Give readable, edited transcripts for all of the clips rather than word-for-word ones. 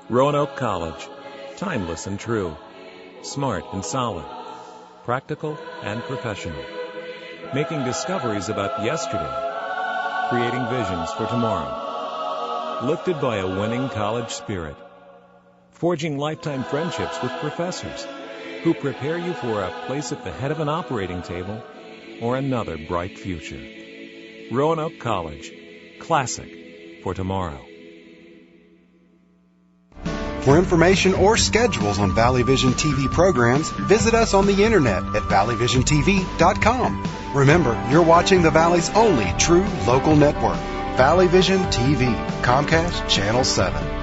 Roanoke College, timeless and true, smart and solid, practical and professional, making discoveries about yesterday, creating visions for tomorrow, lifted by a winning college spirit, forging lifetime friendships with professors who prepare you for a place at the head of an operating table or another bright future. Roanoke College, classic for tomorrow. For information or schedules on Valley Vision TV programs, visit us on the internet at valleyvisiontv.com. Remember, you're watching the Valley's only true local network, Valley Vision TV, Comcast Channel 7.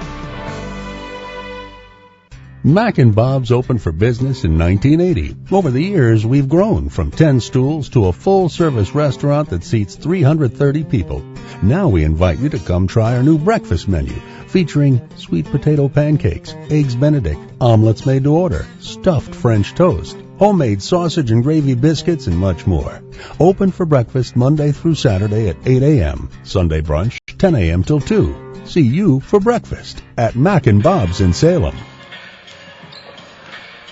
Mac and Bob's opened for business in 1980. Over the years, we've grown from 10 stools to a full-service restaurant that seats 330 people. Now we invite you to come try our new breakfast menu, featuring sweet potato pancakes, eggs Benedict, omelets made to order, stuffed French toast, homemade sausage and gravy biscuits, and much more. Open for breakfast Monday through Saturday at 8 a.m., Sunday brunch 10 a.m. till 2. See you for breakfast at Mac and Bob's in Salem.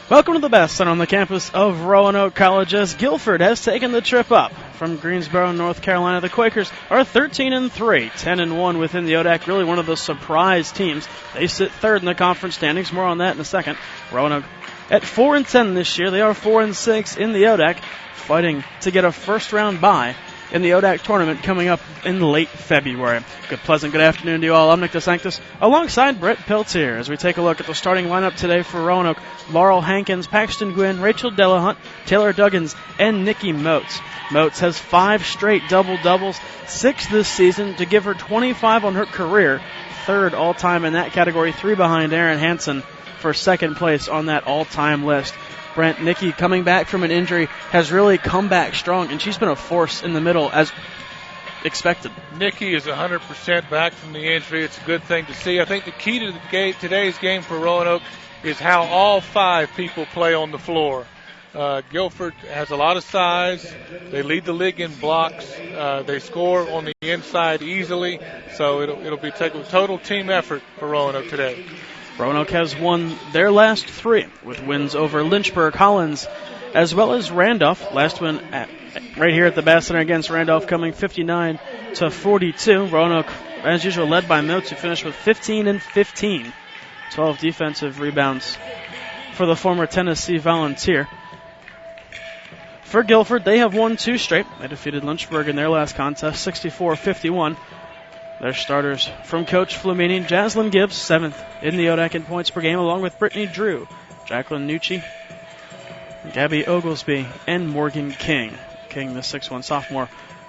Welcome to the best center on the campus of Roanoke College as Guilford has taken the trip up from Greensboro, North Carolina. The Quakers are 13-3, 10-1 within the ODAC. Really one of the surprise teams. They sit third in the conference standings. More on that in a second. Roanoke at 4-10 this year. They are 4-6 in the ODAC, fighting to get a first-round bye in the ODAC tournament coming up in late February. Good afternoon to you all. I'm Nick DeSanctis alongside Brett Peltier as we take a look at the starting lineup today for Roanoke. Laurel Hankins, Paxton Gwynn, Rachel Delahunt, Taylor Duggins, and Nikki Moats. Moats has 5 straight double-doubles, 6 this season to give her 25 on her career, third all-time in that category, 3 behind Erin Hansen for second place on that all-time list. Brent, Nikki, coming back from an injury, has really come back strong, and she's been a force in the middle as expected. Nikki is 100% back from the injury. It's a good thing to see. I think the key to today's game for Roanoke is how all 5 people play on the floor. Guilford has a lot of size. They lead the league in blocks. They score on the inside easily, so it'll be a total team effort for Roanoke today. Roanoke has won their last 3 with wins over Lynchburg, Hollins, as well as Randolph. Last win right here at the Bass Center against Randolph, coming 59-42. Roanoke, as usual, led by Moats, who finished with 15-15. 12 defensive rebounds for the former Tennessee Volunteer. For Guilford, they have won 2 straight. They defeated Lynchburg in their last contest, 64-51. Their starters from Coach Flamini: Jaslyn Gibbs, 7th in the ODAC in points per game, along with Brittany Drew, Jacqueline Nucci, Gabby Oglesby, and Morgan King. King, the 6'1 sophomore,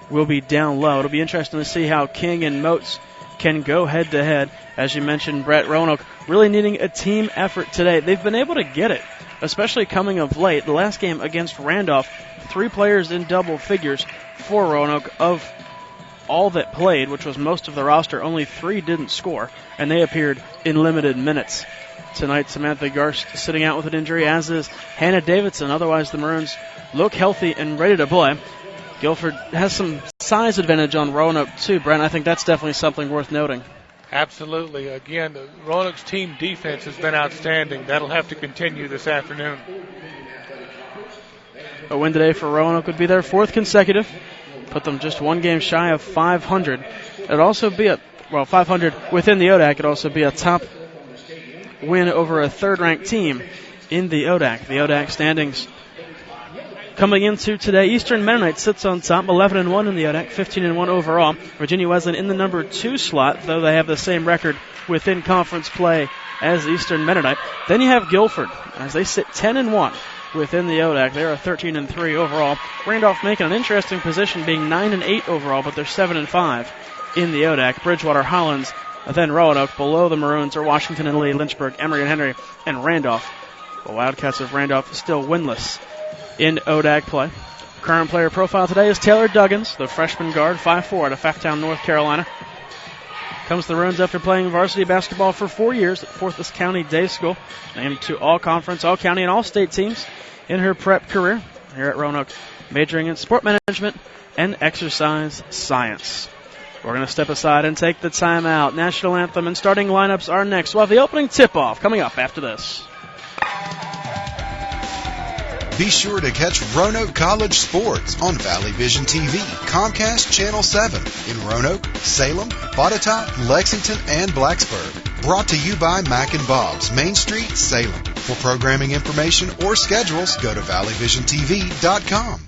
will be down low. It'll be interesting to see how King and Moats can go head-to-head. As you mentioned, Brett, Roanoke really needing a team effort today. They've been able to get it, especially coming of late. The last game against Randolph, 3 players in double figures for Roanoke. Of all that played, which was most of the roster, only 3 didn't score, and they appeared in limited minutes. Tonight, Samantha Garst sitting out with an injury, as is Hannah Davidson. Otherwise, the Maroons look healthy and ready to play. Guilford has some size advantage on Roanoke, too, Brent. I think that's definitely something worth noting. Absolutely. Again, Roanoke's team defense has been outstanding. That'll have to continue this afternoon. A win today for Roanoke would be their 4th consecutive. Put them just 1 game shy of 500. It'd also be 500 within the ODAC. It'd also be a top win over a 3rd-ranked team in the ODAC. The ODAC standings coming into today, Eastern Mennonite sits on top, 11-1 in the ODAC, 15-1 overall. Virginia Wesleyan in the number 2 slot, though they have the same record within conference play as Eastern Mennonite. Then you have Guilford, as they sit 10-1 within the ODAC. They're a 13-3 overall. Randolph making an interesting position, being 9-8 overall, but they're 7-5 in the ODAC. Bridgewater, Hollins, then Roanoke. Below the Maroons are Washington and Lee, Lynchburg, Emory and Henry, and Randolph. The Wildcats of Randolph still winless in ODAC play. Current player profile today is Taylor Duggins, the freshman guard, 5'4", out of Pfafftown, North Carolina. Comes to the Maroons after playing varsity basketball for 4 years at Forsyth County Day School. Named to all-conference, all-county, and all-state teams in her prep career here at Roanoke, majoring in sport management and exercise science. We're going to step aside and take the timeout. National anthem and starting lineups are next. We'll have the opening tip-off coming up after this. Be sure to catch Roanoke College sports on Valley Vision TV, Comcast Channel 7 in Roanoke, Salem, Botetourt, Lexington, and Blacksburg. Brought to you by Mac and Bob's, Main Street, Salem. For programming information or schedules, go to valleyvisiontv.com.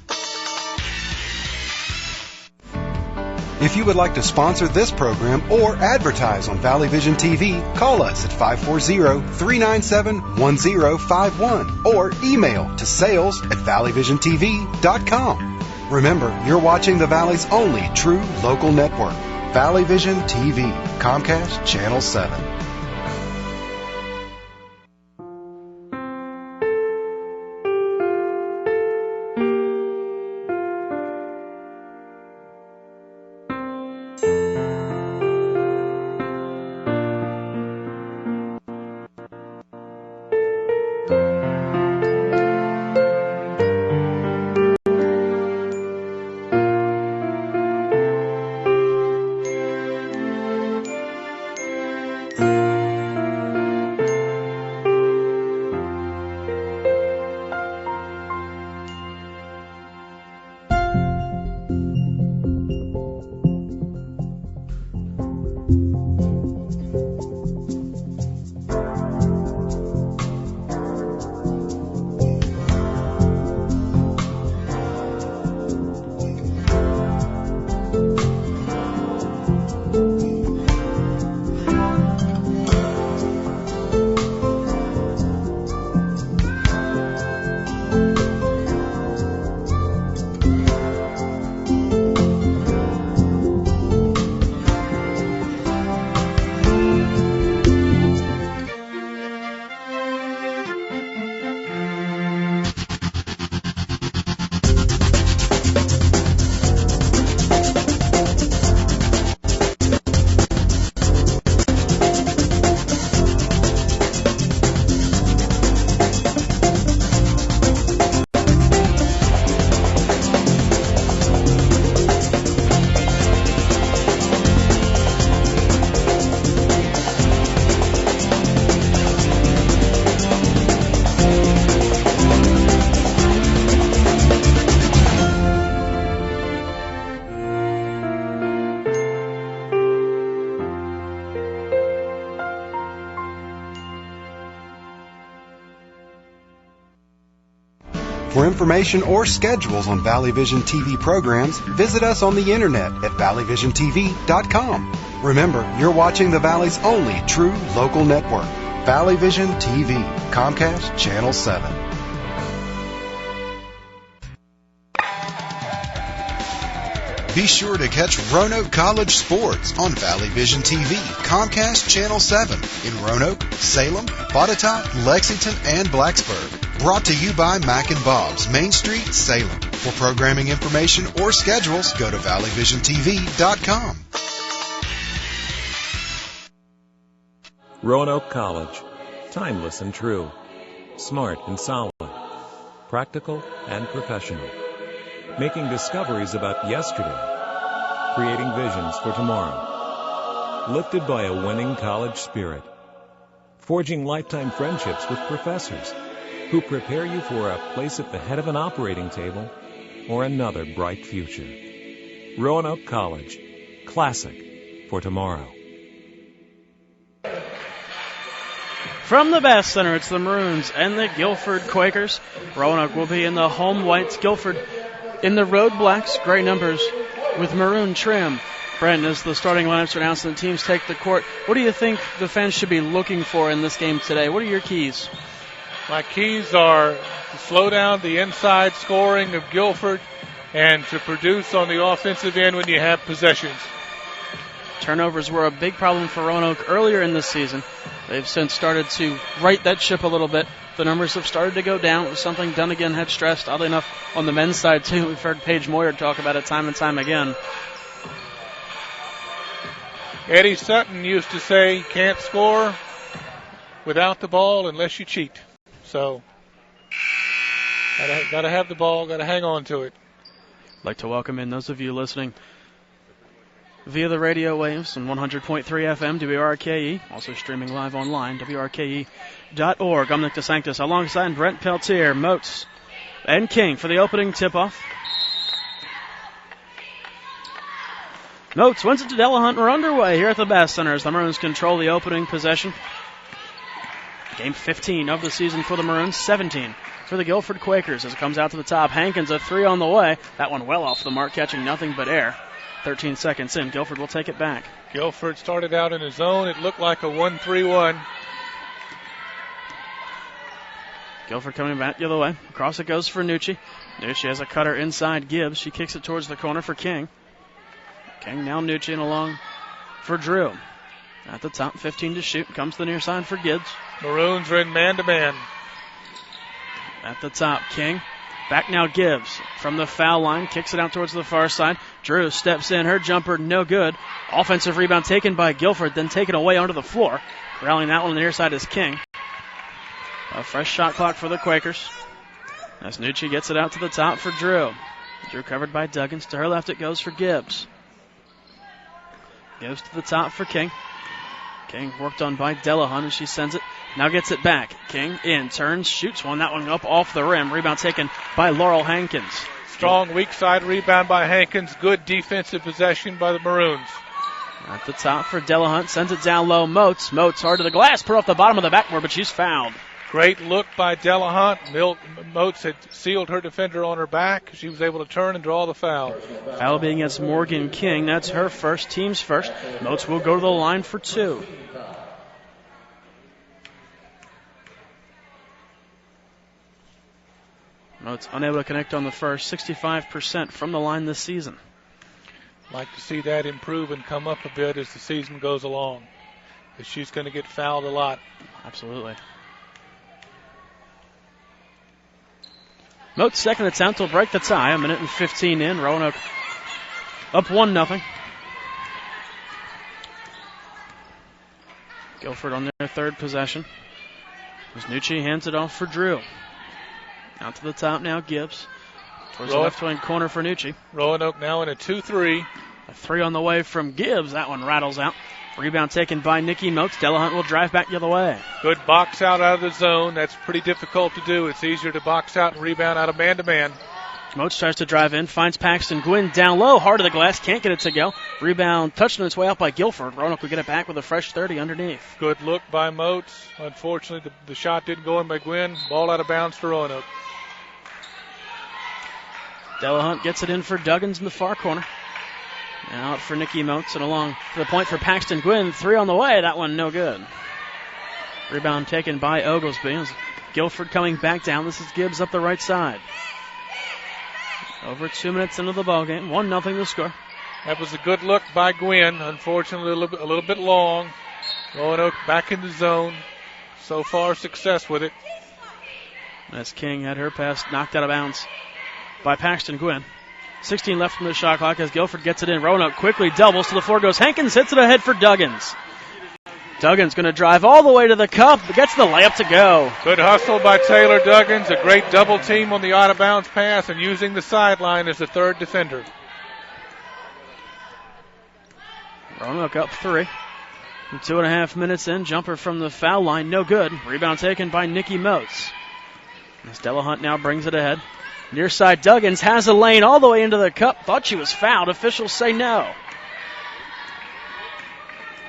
If you would like to sponsor this program or advertise on Valley Vision TV, call us at 540-397-1051 or email to sales@valleyvisiontv.com. Remember, you're watching the Valley's only true local network, Valley Vision TV, Comcast Channel 7. For information or schedules on Valley Vision TV programs, visit us on the internet at valleyvisiontv.com. Remember, you're watching the Valley's only true local network, Valley Vision TV, Comcast Channel 7. Be sure to catch Roanoke College sports on Valley Vision TV, Comcast Channel 7 in Roanoke, Salem, Botetourt, Lexington, and Blacksburg. Brought to you by Mac and Bob's, Main Street, Salem. For programming information or schedules, go to valleyvisiontv.com. Roanoke College. Timeless and true. Smart and solid. Practical and professional. Making discoveries about yesterday. Creating visions for tomorrow. Lifted by a winning college spirit. Forging lifetime friendships with professors who prepare you for a place at the head of an operating table or another bright future. Roanoke College. Classic for tomorrow. From the Bass Center, it's the Maroons and the Guilford Quakers. Roanoke will be in the home whites. Guilford in the road blacks, gray numbers with maroon trim. Brent, as the starting lineups are announced and the teams take the court, what do you think the fans should be looking for in this game today? What are your keys? My keys are to slow down the inside scoring of Guilford and to produce on the offensive end when you have possessions. Turnovers were a big problem for Roanoke earlier in this season. They've since started to right that ship a little bit. The numbers have started to go down. It was something Dunnigan had stressed, oddly enough, on the men's side, too. We've heard Paige Moyer talk about it time and time again. Eddie Sutton used to say you can't score without the ball unless you cheat. So, gotta have the ball, gotta hang on to it. I'd like to welcome in those of you listening via the radio waves on 100.3 FM, WRKE, also streaming live online, WRKE.org. I'm Nick DeSanctis alongside Brent Peltier, Moats, and King for the opening tip-off. Moats wins it to Delahunt. We're underway here at the Bass Center as the Maroons control the opening possession. Game 15 of the season for the Maroons, 17 for the Guilford Quakers as it comes out to the top. Hankins, a three on the way. That one well off the mark, catching nothing but air. 13 seconds in, Guilford will take it back. Guilford started out in his zone. It looked like a 1-3-1. Guilford coming back the other way. Across it goes for Nucci. Nucci has a cutter inside Gibbs. She kicks it towards the corner for King. King now Nucci and along for Drew. At the top, 15 to shoot. Comes to the near side for Gibbs. Maroons are in man-to-man. At the top, King. Back now Gibbs from the foul line. Kicks it out towards the far side. Drew steps in. Her jumper no good. Offensive rebound taken by Guilford, then taken away onto the floor. Rallying that one on the near side is King. A fresh shot clock for the Quakers. As Nucci gets it out to the top for Drew. Drew covered by Duggins. To her left it goes for Gibbs. Gibbs to the top for King. King worked on by Delahunt as she sends it. Now gets it back. King in, turns, shoots one. That one up off the rim. Rebound taken by Laurel Hankins. Strong weak side rebound by Hankins. Good defensive possession by the Maroons. At the top for Delahunt. Sends it down low. Moats hard to the glass. Put off the bottom of the backboard, but she's fouled. Great look by Delahunt. Moats had sealed her defender on her back. She was able to turn and draw the foul. Foul being against Morgan King. That's her first, team's first. Moats will go to the line for two. Moats unable to connect on the first. 65% from the line this season. Like to see that improve and come up a bit as the season goes along, because she's going to get fouled a lot. Absolutely. Moats' second attempt will break the tie. A minute and 15 in. Roanoke up 1-0. Guilford on their third possession. As Nucci hands it off for Drew. Out to the top now, Gibbs. Towards the left wing corner for Nucci. Roanoke now in a 2-3. A three on the way from Gibbs. That one rattles out. Rebound taken by Nikki Moats. Delahunt will drive back the other way. Good box out of the zone. That's pretty difficult to do. It's easier to box out and rebound out of man-to-man. Moats tries to drive in. Finds Paxton Gwynn down low. Hard to the glass. Can't get it to go. Rebound touched on its way out by Guilford. Roanoke will get it back with a fresh 30 underneath. Good look by Moats. Unfortunately, the shot didn't go in by Gwynn. Ball out of bounds for Roanoke. Delahunt gets it in for Duggins in the far corner. Out for Nikki Moats and along to the point for Paxton Gwynn. Three on the way. That one no good. Rebound taken by Oglesby. As Guilford coming back down. This is Gibbs up the right side. Over 2 minutes into the ballgame. 1-0 the score. That was a good look by Gwynn. Unfortunately, a little bit long. Roanoke back in the zone. So far, success with it. As King had her pass knocked out of bounds by Paxton Gwynn. 16 left from the shot clock as Guilford gets it in. Roanoke quickly doubles. To the floor goes Hankins. Hits it ahead for Duggins. Duggins going to drive all the way to the cup. Gets the layup to go. Good hustle by Taylor Duggins. A great double team on the out-of-bounds pass and using the sideline as the third defender. Roanoke up 3. 2.5 minutes in. Jumper from the foul line. No good. Rebound taken by Nikki Moats. As Delahunt now brings it ahead. Near side, Duggins has a lane all the way into the cup. Thought she was fouled. Officials say no.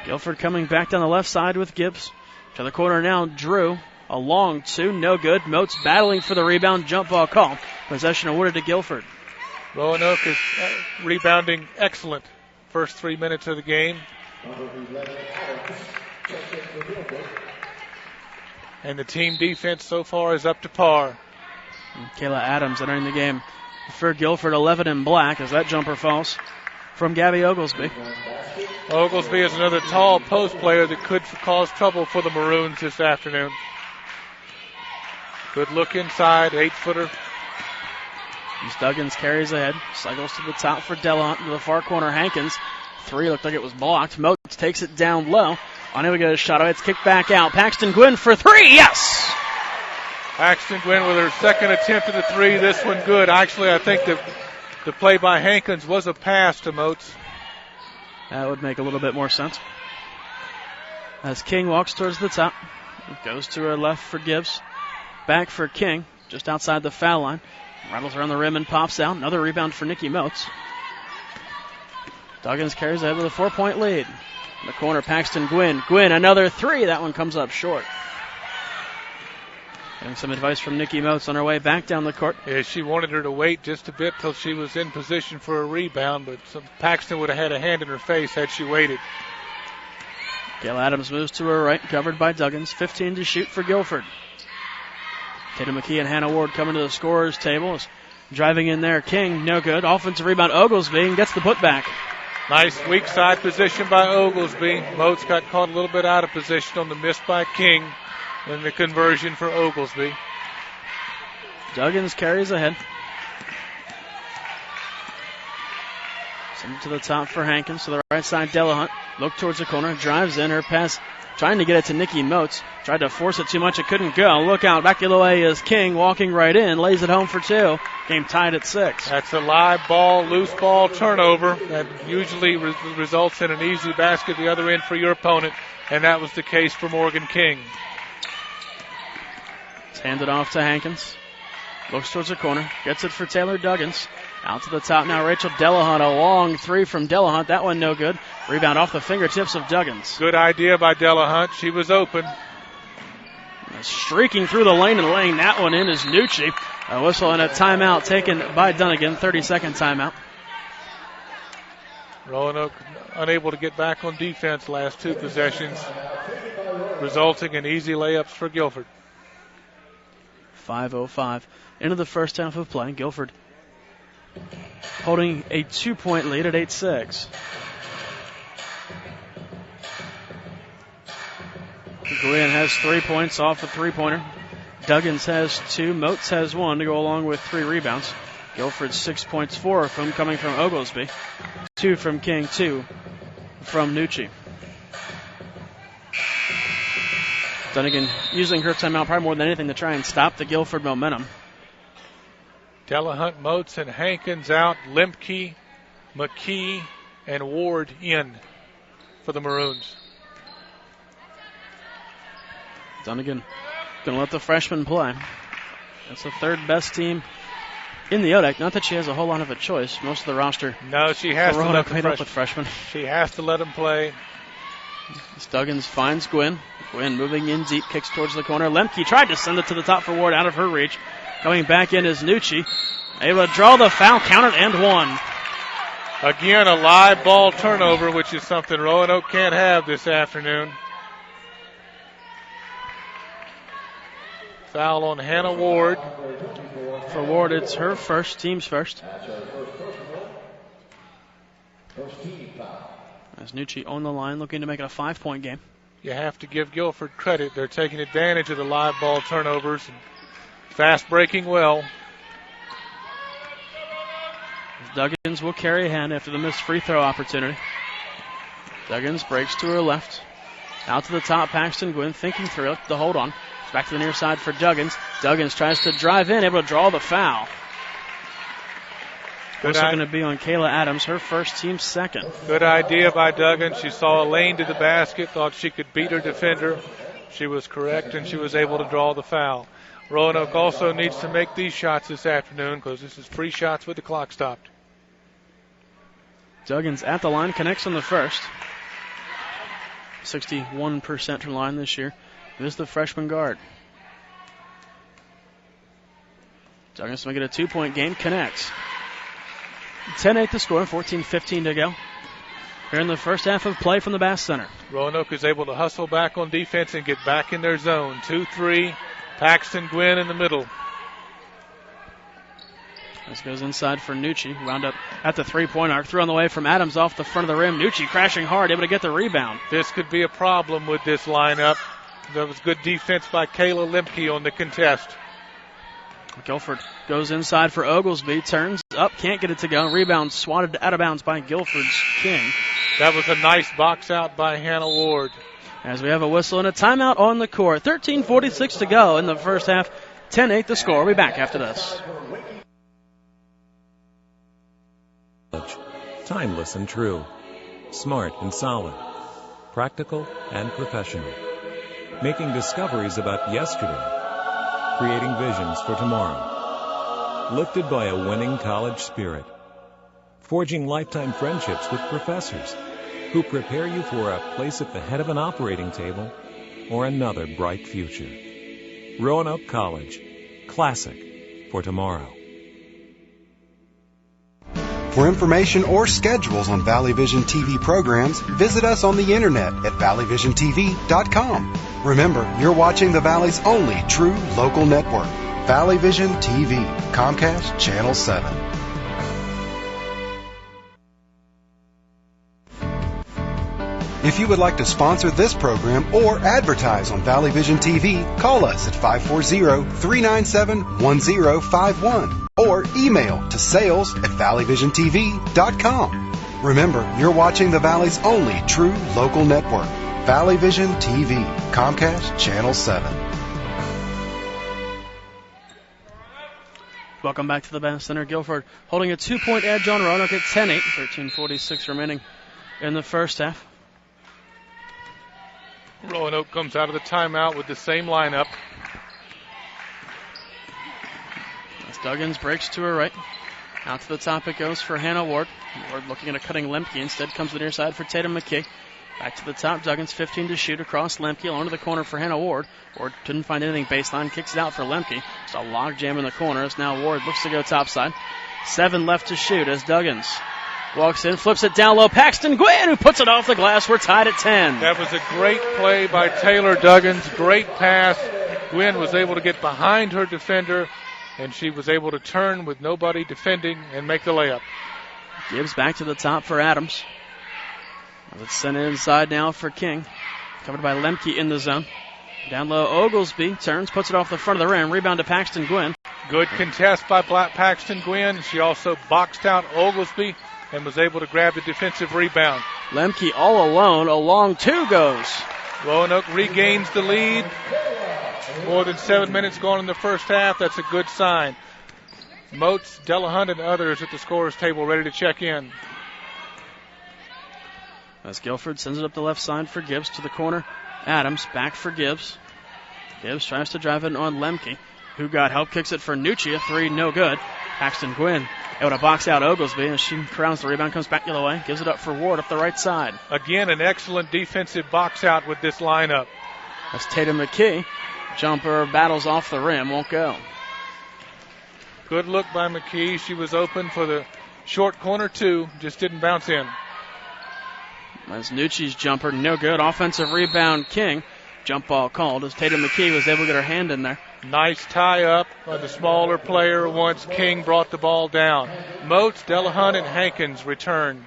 Guilford coming back down the left side with Gibbs. To the corner now, Drew. A long two, no good. Moats battling for the rebound. Jump ball call. Possession awarded to Guilford. Roanoke is rebounding excellent. First 3 minutes of the game. And the team defense so far is up to par. And Kayla Adams entering the game for Guilford, 11 in black, as that jumper falls from Gabby Oglesby. Oglesby is another tall post player that could cause trouble for the Maroons this afternoon. Good look inside, 8-footer. As Duggins carries ahead, cycles to the top for Delahunt, to the far corner, Hankins. Three looked like it was blocked. Moats takes it down low. Unable to get a shot away. It's kicked back out. Paxton Gwynn for three. Yes! Paxton Gwynn with her second attempt at the three. This one good. Actually, I think the play by Hankins was a pass to Moats. That would make a little bit more sense. As King walks towards the top, goes to her left for Gibbs. Back for King, just outside the foul line. Rattles around the rim and pops out. Another rebound for Nikki Moats. Duggins carries ahead with a 4-point lead. In the corner, Paxton Gwynn. Gwynn, another three. That one comes up short. Getting some advice from Nikki Moats on her way back down the court. Yeah, she wanted her to wait just a bit till she was in position for a rebound, but Paxton would have had a hand in her face had she waited. Gail Adams moves to her right, covered by Duggins. 15 to shoot for Guilford. Tatum McKee and Hannah Ward coming to the scorer's table. Driving in there, King, no good. Offensive rebound, Oglesby, and gets the putback. Nice weak side position by Oglesby. Moats got caught a little bit out of position on the miss by King and the conversion for Oglesby. Duggins carries ahead. Send it to the top for Hankins. To the right side, Delahunt. Look towards the corner. Drives in. Her pass trying to get it to Nikki Moats. Tried to force it too much. It couldn't go. Look out. Back the other way is King walking right in. Lays it home for two. Game tied at 6. That's a live ball, loose ball turnover that usually results in an easy basket the other end for your opponent, and that was the case for Morgan King. It's handed off to Hankins. Looks towards the corner. Gets it for Taylor Duggins. Out to the top now, Rachel Delahunt. A long three from Delahunt. That one no good. Rebound off the fingertips of Duggins. Good idea by Delahunt. She was open. Streaking through the lane and laying that one in is Nucci. A whistle and a timeout taken by Dunnigan. 30-second timeout. Roanoke unable to get back on defense last two possessions, resulting in easy layups for Guilford. 5:05 into the first half of play. Guilford holding a 2-point lead at 8-6. Gwynn has 3 points off a three-pointer. Duggins has 2. Moats has 1 to go along with 3 rebounds. Guilford's 6 points, 4 from coming from Oglesby. 2 from King, 2 from Nucci. Dunnigan using her timeout probably more than anything to try and stop the Guilford momentum. Delahunt, Moats, and Hankins out. Lemke, McKee, and Ward in for the Maroons. Dunnigan going to let the freshman play. That's the third best team in the ODAC. Not that she has a whole lot of a choice. Most of the roster. No, she has to let made up with freshmen. She has to let them play. Duggins finds Gwynn. Gwynn moving in deep, kicks towards the corner. Lemke tried to send it to the top for Ward, out of her reach. Coming back in is Nucci. Able to draw the foul, counted and one. Again, a live ball turnover, which is something Roanoke can't have this afternoon. Foul on Hannah Ward. For Ward, it's her first, team's first. As Nucci on the line, looking to make it a 5-point game. You have to give Guilford credit. They're taking advantage of the live ball turnovers. And fast breaking well. Duggins will carry a hand after the missed free throw opportunity. Duggins breaks to her left. Out to the top, Paxton Gwynn thinking through it, the hold on. Back to the near side for Duggins. Duggins tries to drive in, able to draw the foul. Also going to be on Kayla Adams, her first, team second. Good idea by Duggins. She saw a lane to the basket, thought she could beat her defender. She was correct, and she was able to draw the foul. Roanoke also needs to make these shots this afternoon because this is free shots with the clock stopped. Duggins at the line, connects on the first. 61% from line this year. This is the freshman guard. Duggins to make it a 2-point game, connects. 10-8 to score, 14-15 to go. Here in the first half of play from the Bass Center. Roanoke is able to hustle back on defense and get back in their zone. 2-3, Paxton Gwynn in the middle. This goes inside for Nucci. Wound up at the 3-point arc. Threw on the way from Adams off the front of the rim. Nucci crashing hard, able to get the rebound. This could be a problem with this lineup. There was good defense by Kayla Lemke on the contest. Guilford goes inside for Oglesby. Turns up, can't get it to go. Rebound swatted out of bounds by Guilford's King. That was a nice box out by Hannah Ward. As we have a whistle and a timeout on the court. 13:46 to go in the first half. 10-8 the score. We'll be back after this. Timeless and true. Smart and solid. Practical and professional. Making discoveries about yesterday. Creating visions for tomorrow. Lifted by a winning college spirit. Forging lifetime friendships with professors who prepare you for a place at the head of an operating table or another bright future. Roanoke College. Classic for tomorrow. For information or schedules on Valley Vision TV programs, visit us on the internet at valleyvisiontv.com. Remember, you're watching the Valley's only true local network, Valley Vision TV, Comcast Channel 7. If you would like to sponsor this program or advertise on Valley Vision TV, call us at 540-397-1051 or email to sales@valleyvisiontv.com. Remember, you're watching the Valley's only true local network, Valley Vision TV, Comcast Channel 7. Welcome back to the Bass Center. Guilford holding a 2-point edge on Roanoke at 10-8, 13:46 remaining in the first half. Roanoke comes out of the timeout with the same lineup. As Duggins breaks to her right. Out to the top it goes for Hannah Ward. Ward looking at a cutting Lemke. Instead comes to the near side for Tatum McKee. Back to the top. Duggins 15 to shoot across Lemke. Along to the corner for Hannah Ward. Ward didn't find anything baseline. Kicks it out for Lemke. Just a log jam in the corner. As now Ward looks to go topside. 7 left to shoot as Duggins walks in, flips it down low. Paxton Gwynn, who puts it off the glass. We're tied at 10. That was a great play by Taylor Duggins. Great pass. Gwynn was able to get behind her defender, and she was able to turn with nobody defending and make the layup. Gibbs back to the top for Adams. As it's sent inside now for King. Covered by Lemke in the zone. Down low, Oglesby turns, puts it off the front of the rim. Rebound to Paxton Gwynn. Good contest by Paxton Gwynn. She also boxed out Oglesby and was able to grab the defensive rebound. Lemke all alone. A long 2 goes. Roanoke regains the lead. More than 7 minutes gone in the first half. That's a good sign. Moats, Delahunt, and others at the scorer's table ready to check in. As Guilford sends it up the left side for Gibbs to the corner. Adams back for Gibbs. Gibbs tries to drive it on Lemke, who got help, kicks it for Nucci. A 3, no good. Paxton Gwynn able to box out Oglesby as she crowns the rebound, comes back the other way, gives it up for Ward up the right side. Again, an excellent defensive box out with this lineup. That's Tatum McKee. Jumper battles off the rim, won't go. Good look by McKee. She was open for the short corner 2, just didn't bounce in. As Nucci's jumper, no good. Offensive rebound, King. Jump ball called as Tatum McKee was able to get her hand in there. Nice tie-up by the smaller player once King brought the ball down. Moats, Delahunt, and Hankins return.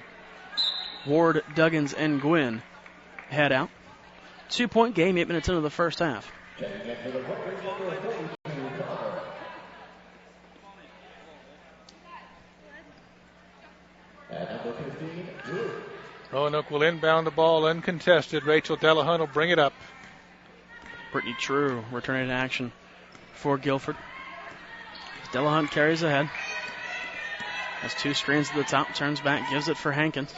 Ward, Duggins, and Gwynn head out. 2-point game, 8 minutes into the first half. Roanoke will inbound the ball uncontested. Rachel Delahunt will bring it up. Brittany True returning to action for Guilford. Delahunt carries ahead. Has 2 screens at the top, turns back, gives it for Hankins.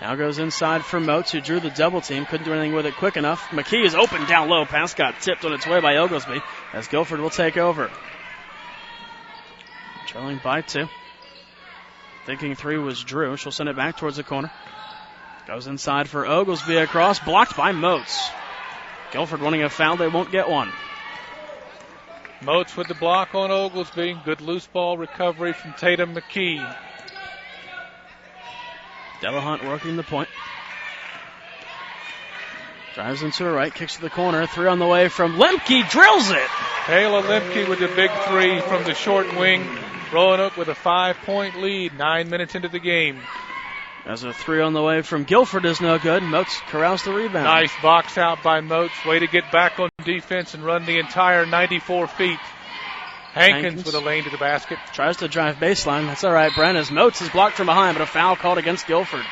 Now goes inside for Moats, who drew the double team, couldn't do anything with it quick enough. McKee is open down low. Pass got tipped on its way by Oglesby as Guilford will take over. Trailing by 2. Thinking 3 was Drew. She'll send it back towards the corner. Goes inside for Oglesby across, blocked by Moats. Guilford wanting a foul, they won't get one. Moats with the block on Oglesby. Good loose ball recovery from Tatum McKee. Delahunt working the point. Drives into her right, kicks to the corner. 3 on the way from Lemke, drills it. Ayla Lemke with the big 3 from the short wing. Roanoke with a 5-point lead, 9 minutes into the game. As a 3 on the way from Guilford is no good. Moats corrals the rebound. Nice box out by Moats. Way to get back on defense and run the entire 94 feet. Hankins with a lane to the basket. Tries to drive baseline. That's all right, Brent, as Moats is blocked from behind, but a foul called against Guilford.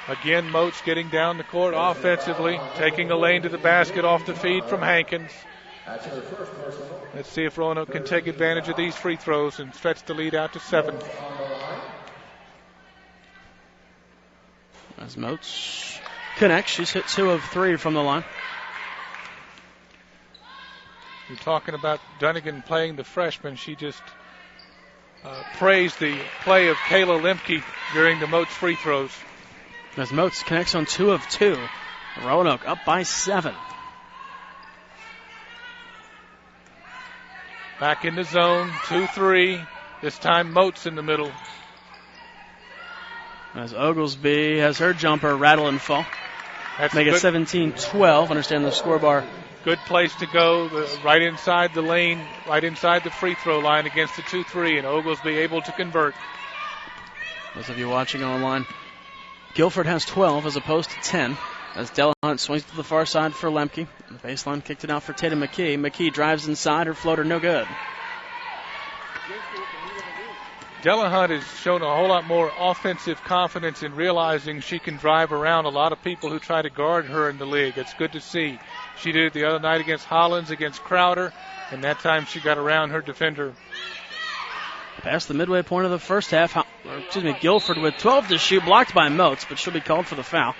Again, Moats getting down the court offensively, taking a lane to the basket off the feed from Hankins. Let's see if Roanoke can take advantage of these free throws and stretch the lead out to 7. As Moats connects, she's hit 2 of 3 from the line. You're talking about Dunnigan playing the freshman. She just praised the play of Kayla Lemke during the Moats free throws. As Moats connects on 2 of 2. Roanoke up by 7. Back in the zone, 2-3. This time Moats in the middle. As Oglesby has her jumper rattle and fall. Make it 17-12. Understand the score bar. Good place to go, right inside the lane, right inside the free throw line against the 2-3, and Oglesby able to convert. Those of you watching online, Guilford has 12 as opposed to 10. As Delahunt swings to the far side for Lemke. The baseline kicked it out for Tatum McKee. McKee drives inside. Her floater no good. Delahunt has shown a whole lot more offensive confidence in realizing she can drive around a lot of people who try to guard her in the league. It's good to see. She did it the other night against Hollins, against Crowder, and that time she got around her defender. Past the midway point of the first half, Guilford with 12 to shoot, blocked by Moats, but she'll be called for the foul.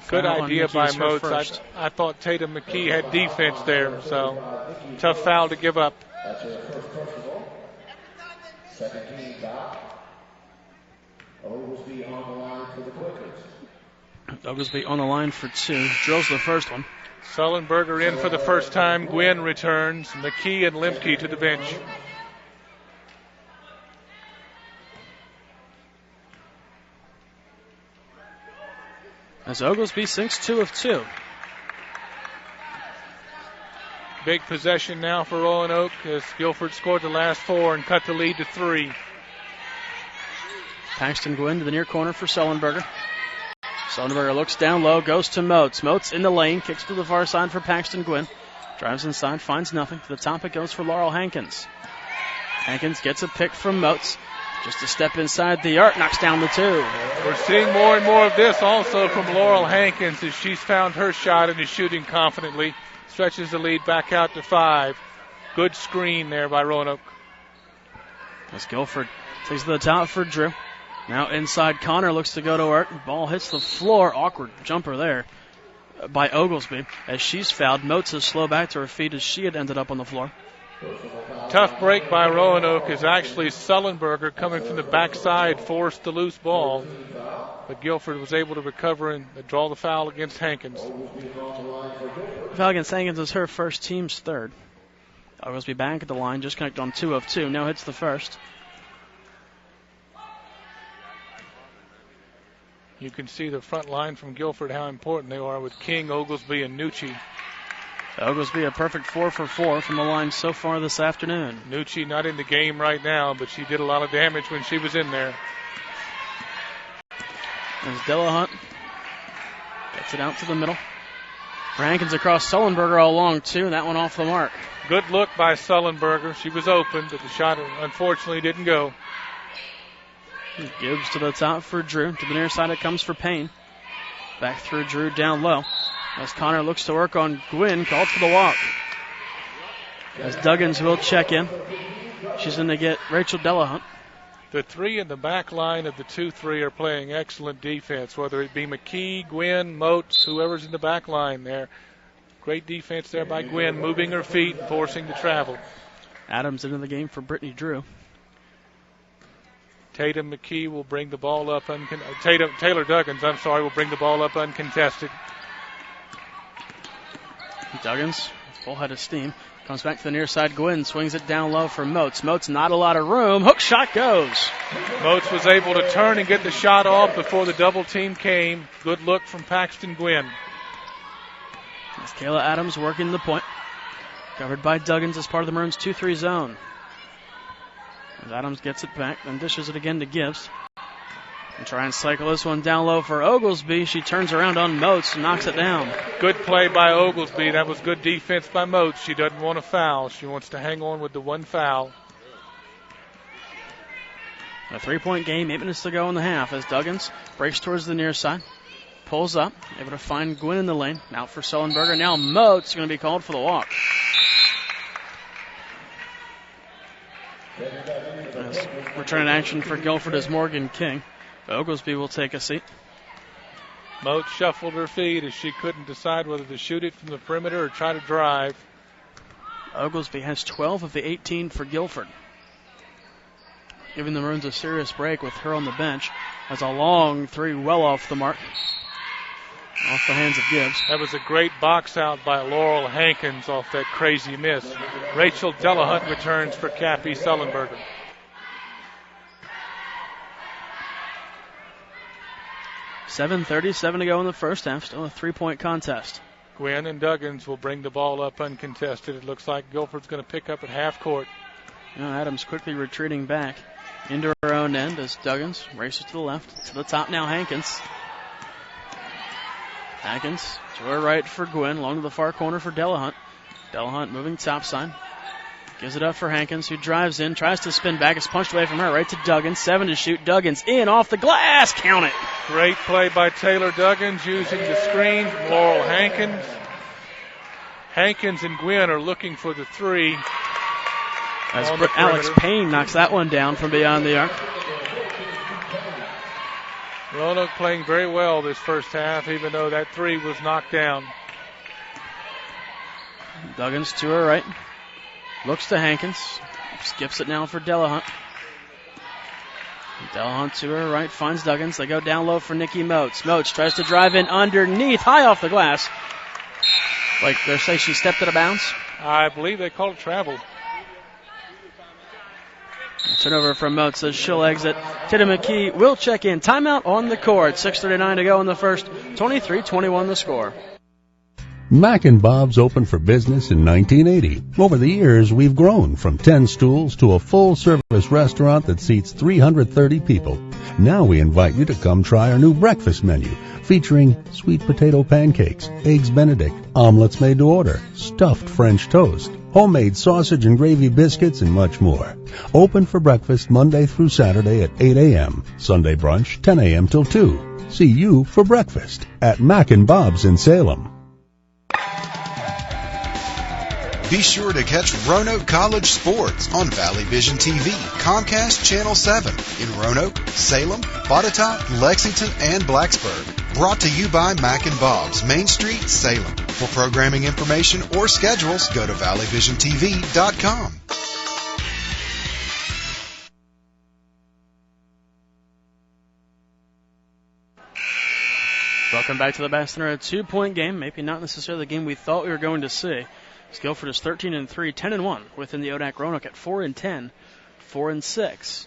Good idea by Moats. I thought Tatum McKee had defense there, so tough foul to give up. Oglesby on the line for 2. Drills the first one. Sullenberger in for the first time. Gwynn returns. McKee and Lemke to the bench. As Oglesby sinks 2 of 2. Big possession now for Roanoke as Guilford scored the last 4 and cut the lead to 3. Paxton Gwynn to the near corner for Sullenberger. Sullenberger looks down low, goes to Moats. Moats in the lane, kicks to the far side for Paxton Gwynn. Drives inside, finds nothing. To the top it goes for Laurel Hankins. Hankins gets a pick from Moats. Just a step inside the arc, knocks down the 2. We're seeing more and more of this also from Laurel Hankins as she's found her shot and is shooting confidently. Stretches the lead back out to 5. Good screen there by Roanoke. As Guilford takes to the top for Drew. Now inside, Connor looks to go to work. Ball hits the floor. Awkward jumper there by Oglesby. As she's fouled, Moats is slow back to her feet as she had ended up on the floor. Tough break by Roanoke as actually Sullenberger coming from the backside forced the loose ball. But Guilford was able to recover and draw the foul against Hankins. Foul against Hankins is her first, team's third. Oglesby back at the line, just connected on 2 of 2. Now hits the first. You can see the front line from Guilford, how important they are with King, Oglesby, and Nucci. Oglesby a perfect 4 for 4 from the line so far this afternoon. Nucci not in the game right now, but she did a lot of damage when she was in there. As Delahunt gets it out to the middle. Hankins across Sullenberger all along, too. That one off the mark. Good look by Sullenberger. She was open, but the shot unfortunately didn't go. Gibbs to the top for Drew. To the near side it comes for Payne. Back through Drew down low. As Connor looks to work on Gwynn, called for the walk. As Duggins will check in. She's going to get Rachel Delahunt. The 3 in the back line of the 2-3 are playing excellent defense, whether it be McKee, Gwynn, Moats, whoever's in the back line there. Great defense there by Gwynn, moving her feet, forcing the travel. Adams into the game for Brittany Drew. Tatum McKee will bring the ball up. Taylor Duggins, will bring the ball up uncontested. Duggins, full head of steam. Comes back to the near side. Gwynn swings it down low for Moats. Moats, not a lot of room. Hook shot goes. Moats was able to turn and get the shot off before the double team came. Good look from Paxton Gwynn. As Kayla Adams working the point. Covered by Duggins as part of the Maroons' 2-3 zone. As Adams gets it back, then dishes it again to Gibbs. And try and cycle this one down low for Oglesby. She turns around on Moats and knocks it down. Good play by Oglesby. That was good defense by Moats. She doesn't want a foul. She wants to hang on with the one foul. A 3-point game, 8 minutes to go in the half as Duggins breaks towards the near side. Pulls up, able to find Gwynn in the lane. Out for Sullenberger. Now Moats going to be called for the walk. As returning action for Guilford is Morgan King. Oglesby will take a seat. Moat shuffled her feet as she couldn't decide whether to shoot it from the perimeter or try to drive. Oglesby has 12 of the 18 for Guilford, giving the Maroons a serious break with her on the bench. Has a long three well off the mark. Off the hands of Gibbs. That was a great box out by Laurel Hankins off that crazy miss. Rachel Delahunt returns for Cappy Sullenberger. $7:37 to go in the first half. Still a 3-point contest. Gwynn and Duggins will bring the ball up uncontested. It looks like Guilford's going to pick up at half court. Adams quickly retreating back into her own end as Duggins races to the left. To the top now, Hankins. Hankins to her right for Gwynn, along to the far corner for Delahunt. Delahunt moving topside. Gives it up for Hankins, who drives in, tries to spin back. It's punched away from her, right to Duggins. 7 to shoot. Duggins in, off the glass. Count it. Great play by Taylor Duggins using the screen from Laurel Hankins. Hankins and Gwynn are looking for the three. As Alex Payne knocks that one down from beyond the arc. Roanoke playing very well this first half, even though that three was knocked down. Duggins to her right. Looks to Hankins. Skips it now for Delahunt. Delahunt to her right. Finds Duggins. They go down low for Nikki Moats. Moats tries to drive in underneath. High off the glass. Like they say she stepped out of bounds. I believe they called it travel. Turnover from Moats as she'll exit. Tatum McKee will check in. Timeout on the court. 6:39 to go in the first. 23-21 the score. Mac and Bob's opened for business in 1980. Over the years, we've grown from 10 stools to a full-service restaurant that seats 330 people. Now we invite you to come try our new breakfast menu, featuring sweet potato pancakes, eggs Benedict, omelets made to order, stuffed French toast, homemade sausage and gravy biscuits, and much more. Open for breakfast Monday through Saturday at 8 a.m., Sunday brunch 10 a.m. till 2. See you for breakfast at Mac and Bob's in Salem. Be sure to catch Roanoke College sports on Valley Vision TV, Comcast Channel 7 in Roanoke, Salem, Botetourt, Lexington, and Blacksburg. Brought to you by Mac and Bob's, Main Street, Salem. For programming information or schedules, go to valleyvisiontv.com. Welcome back to the Bass Center. A 2-point game, maybe not necessarily the game we thought we were going to see. Guilford is 13-3, 10-1 within the ODAC Roanoke at 4-10, 4-6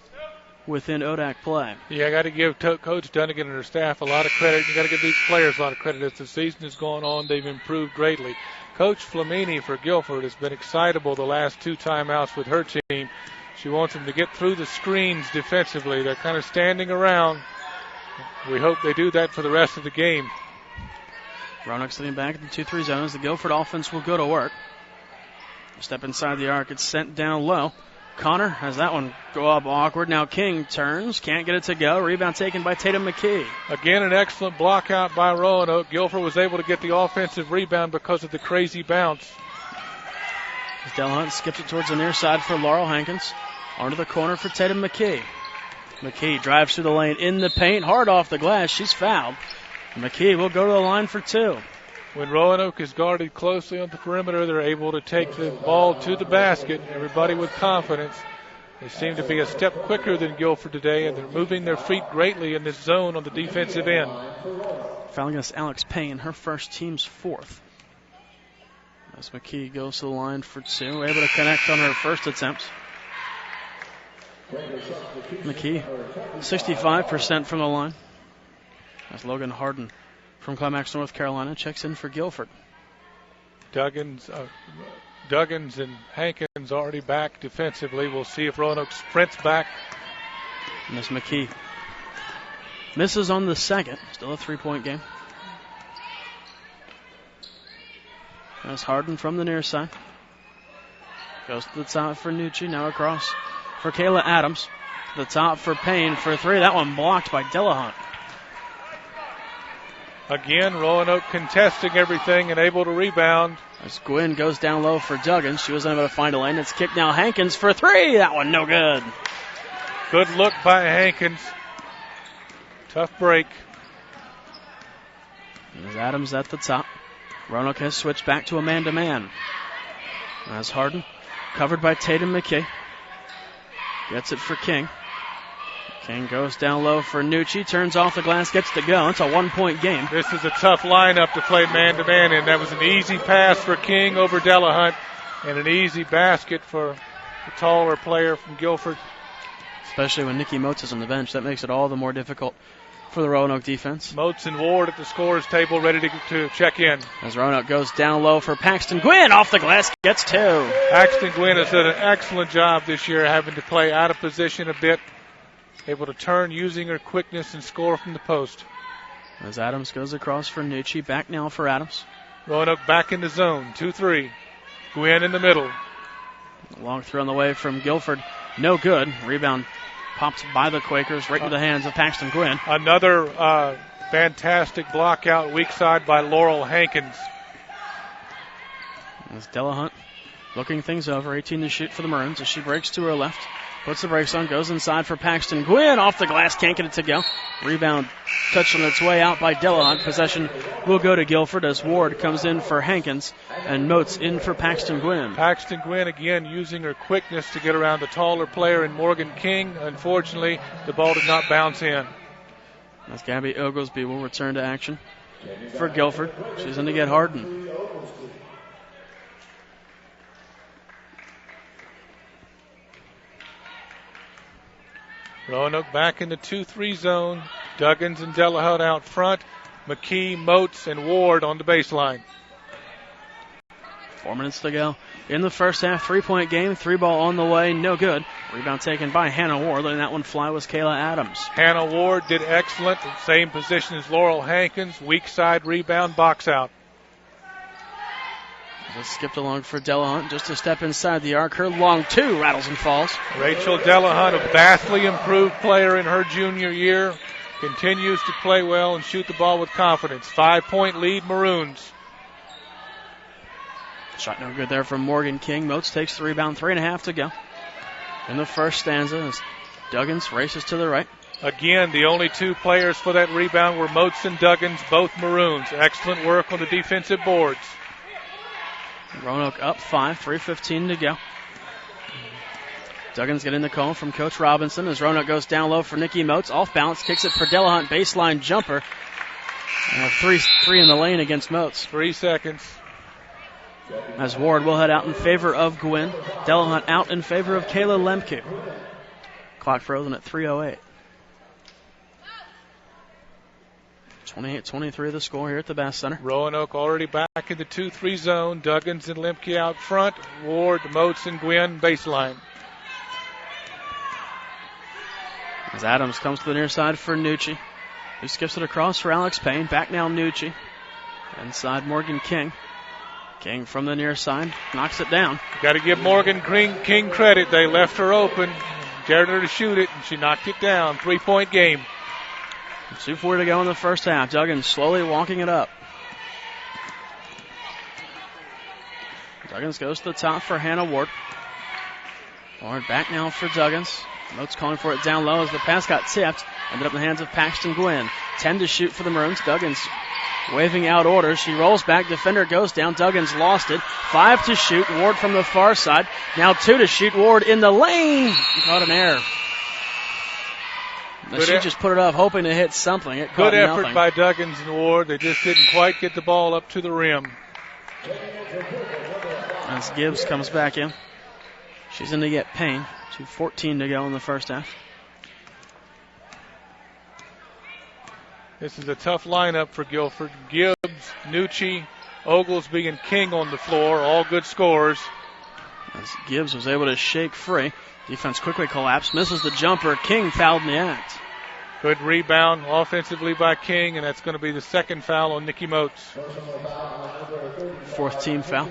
within ODAC play. Yeah, I got to give Coach Dunnigan and her staff a lot of credit. You got to give these players a lot of credit. As the season has gone on, they've improved greatly. Coach Flamini for Guilford has been excitable the last 2 timeouts with her team. She wants them to get through the screens defensively. They're kind of standing around. We hope they do that for the rest of the game. Roanoke sitting back in the 2-3 zones. The Guilford offense will go to work. Step inside the arc. It's sent down low. Connor has that one go up awkward. Now King turns. Can't get it to go. Rebound taken by Tatum McKee. Again, an excellent block out by Roanoke. Guilford was able to get the offensive rebound because of the crazy bounce. As Delahunt skips it towards the near side for Laurel Hankins. Onto the corner for Tatum McKee. McKee drives through the lane in the paint. Hard off the glass. She's fouled. McKee will go to the line for 2. When Roanoke is guarded closely on the perimeter, they're able to take the ball to the basket. Everybody with confidence. They seem to be a step quicker than Guilford today, and they're moving their feet greatly in this zone on the defensive end. Fouling against Alex Payne, her first, team's 4th. As McKee goes to the line for 2, able to connect on her first attempt. McKee, 65% from the line. As Logan Harden from Climax, North Carolina, checks in for Guilford. Duggins and Hankins already back defensively. We'll see if Roanoke sprints back. And as McKee misses on the second. Still a 3-point game. As Harden from the near side. Goes to the top for Nucci. Now across for Kayla Adams. To the top for Payne for 3. That one blocked by Delahunt. Again, Roanoke contesting everything and able to rebound. As Gwynn goes down low for Duggins. She was unable to find a lane. It's kicked now Hankins for 3. That one no good. Good look by Hankins. Tough break. As Adams at the top. Roanoke has switched back to a man-to-man. As Harden, covered by Tatum McKay. Gets it for King. King goes down low for Nucci, turns off the glass, gets to go. It's a 1-point game. This is a tough lineup to play man-to-man in. That was an easy pass for King over Delahunt and an easy basket for the taller player from Guilford. Especially when Nikki Motes is on the bench. That makes it all the more difficult for the Roanoke defense. Motes and Ward at the scorer's table ready to check in. As Roanoke goes down low for Paxton Gwynn, off the glass, gets 2. Paxton Gwynn has done an excellent job this year, having to play out of position a bit, able to turn using her quickness and score from the post. As Adams goes across for Nucci, back now for Adams. Roanoke back in the zone, 2-3. Gwynn in the middle. Long throw on the way from Guilford, no good. Rebound popped by the Quakers right into the hands of Paxton Gwynn. Another fantastic block out weak side by Laurel Hankins. As Delahunt looking things over, 18 to shoot for the Maroons as she breaks to her left. Puts the brakes on, goes inside for Paxton Gwynn. Off the glass, can't get it to go. Rebound touched on its way out by Delahunt. Possession will go to Guilford as Ward comes in for Hankins and Motes in for Paxton Gwynn. Paxton Gwynn again using her quickness to get around the taller player in Morgan King. Unfortunately, the ball did not bounce in. As Gabby Oglesby will return to action for Guilford. She's in to get Harden. Roanoke back in the 2-3 zone. Duggins and Delahunt out front. McKee, Motes, and Ward on the baseline. 4 minutes to go in the first half. 3-point game. 3-ball on the way. No good. Rebound taken by Hannah Ward. Letting that one fly was Kayla Adams. Hannah Ward did excellent. Same position as Laurel Hankins. Weak side rebound, box out. Just skipped along for Delahunt just a step inside the arc. Her long 2 rattles and falls. Rachel Delahunt, a vastly improved player in her junior year, continues to play well and shoot the ball with confidence. 5-point lead, Maroons. Shot no good there from Morgan King. Motes takes the rebound, 3.5 to go in the first stanza as Duggins races to the right. Again, the only 2 players for that rebound were Motes and Duggins, both Maroons. Excellent work on the defensive boards. Roanoke up 5, 3:15 to go. Duggins getting the call from Coach Robinson as Roanoke goes down low for Nikki Motes. Off balance, kicks it for Delahunt, baseline jumper. And 3 in the lane against Motes. 3 seconds. As Ward will head out in favor of Gwynn. Delahunt out in favor of Kayla Lemke. Clock frozen at 3:08. 28-23 the score here at the Bass Center. Roanoke already back in the 2-3 zone. Duggins and Lemke out front. Ward, Motes, and Gwynn baseline. As Adams comes to the near side for Nucci, who skips it across for Alex Payne. Back now Nucci. Inside Morgan King. King from the near side knocks it down. Got to give Morgan King credit. They left her open, dared her to shoot it, and she knocked it down. 3-point game. 2:40 to go in the first half. Duggins slowly walking it up. Duggins goes to the top for Hannah Ward. Ward back now for Duggins. Motes calling for it down low as the pass got tipped. Ended up in the hands of Paxton Gwynn. 10 to shoot for the Maroons. Duggins waving out orders. She rolls back. Defender goes down. Duggins lost it. 5 to shoot. Ward from the far side. Now 2 to shoot. Ward in the lane. Caught an error. She just put it up, hoping to hit something. It Good effort nothing. by Duggins and Ward. They just didn't quite get the ball up to the rim. As Gibbs comes back in. She's in to get Payne. 2:14 to go in the first half. This is a tough lineup for Guilford. Gibbs, Nucci, Oglesby, and King on the floor. All good scorers. As Gibbs was able to shake free. Defense quickly collapsed. Misses the jumper. King fouled in the act. Good rebound offensively by King, and that's going to be the second foul on Nikki Motes. 4th team foul.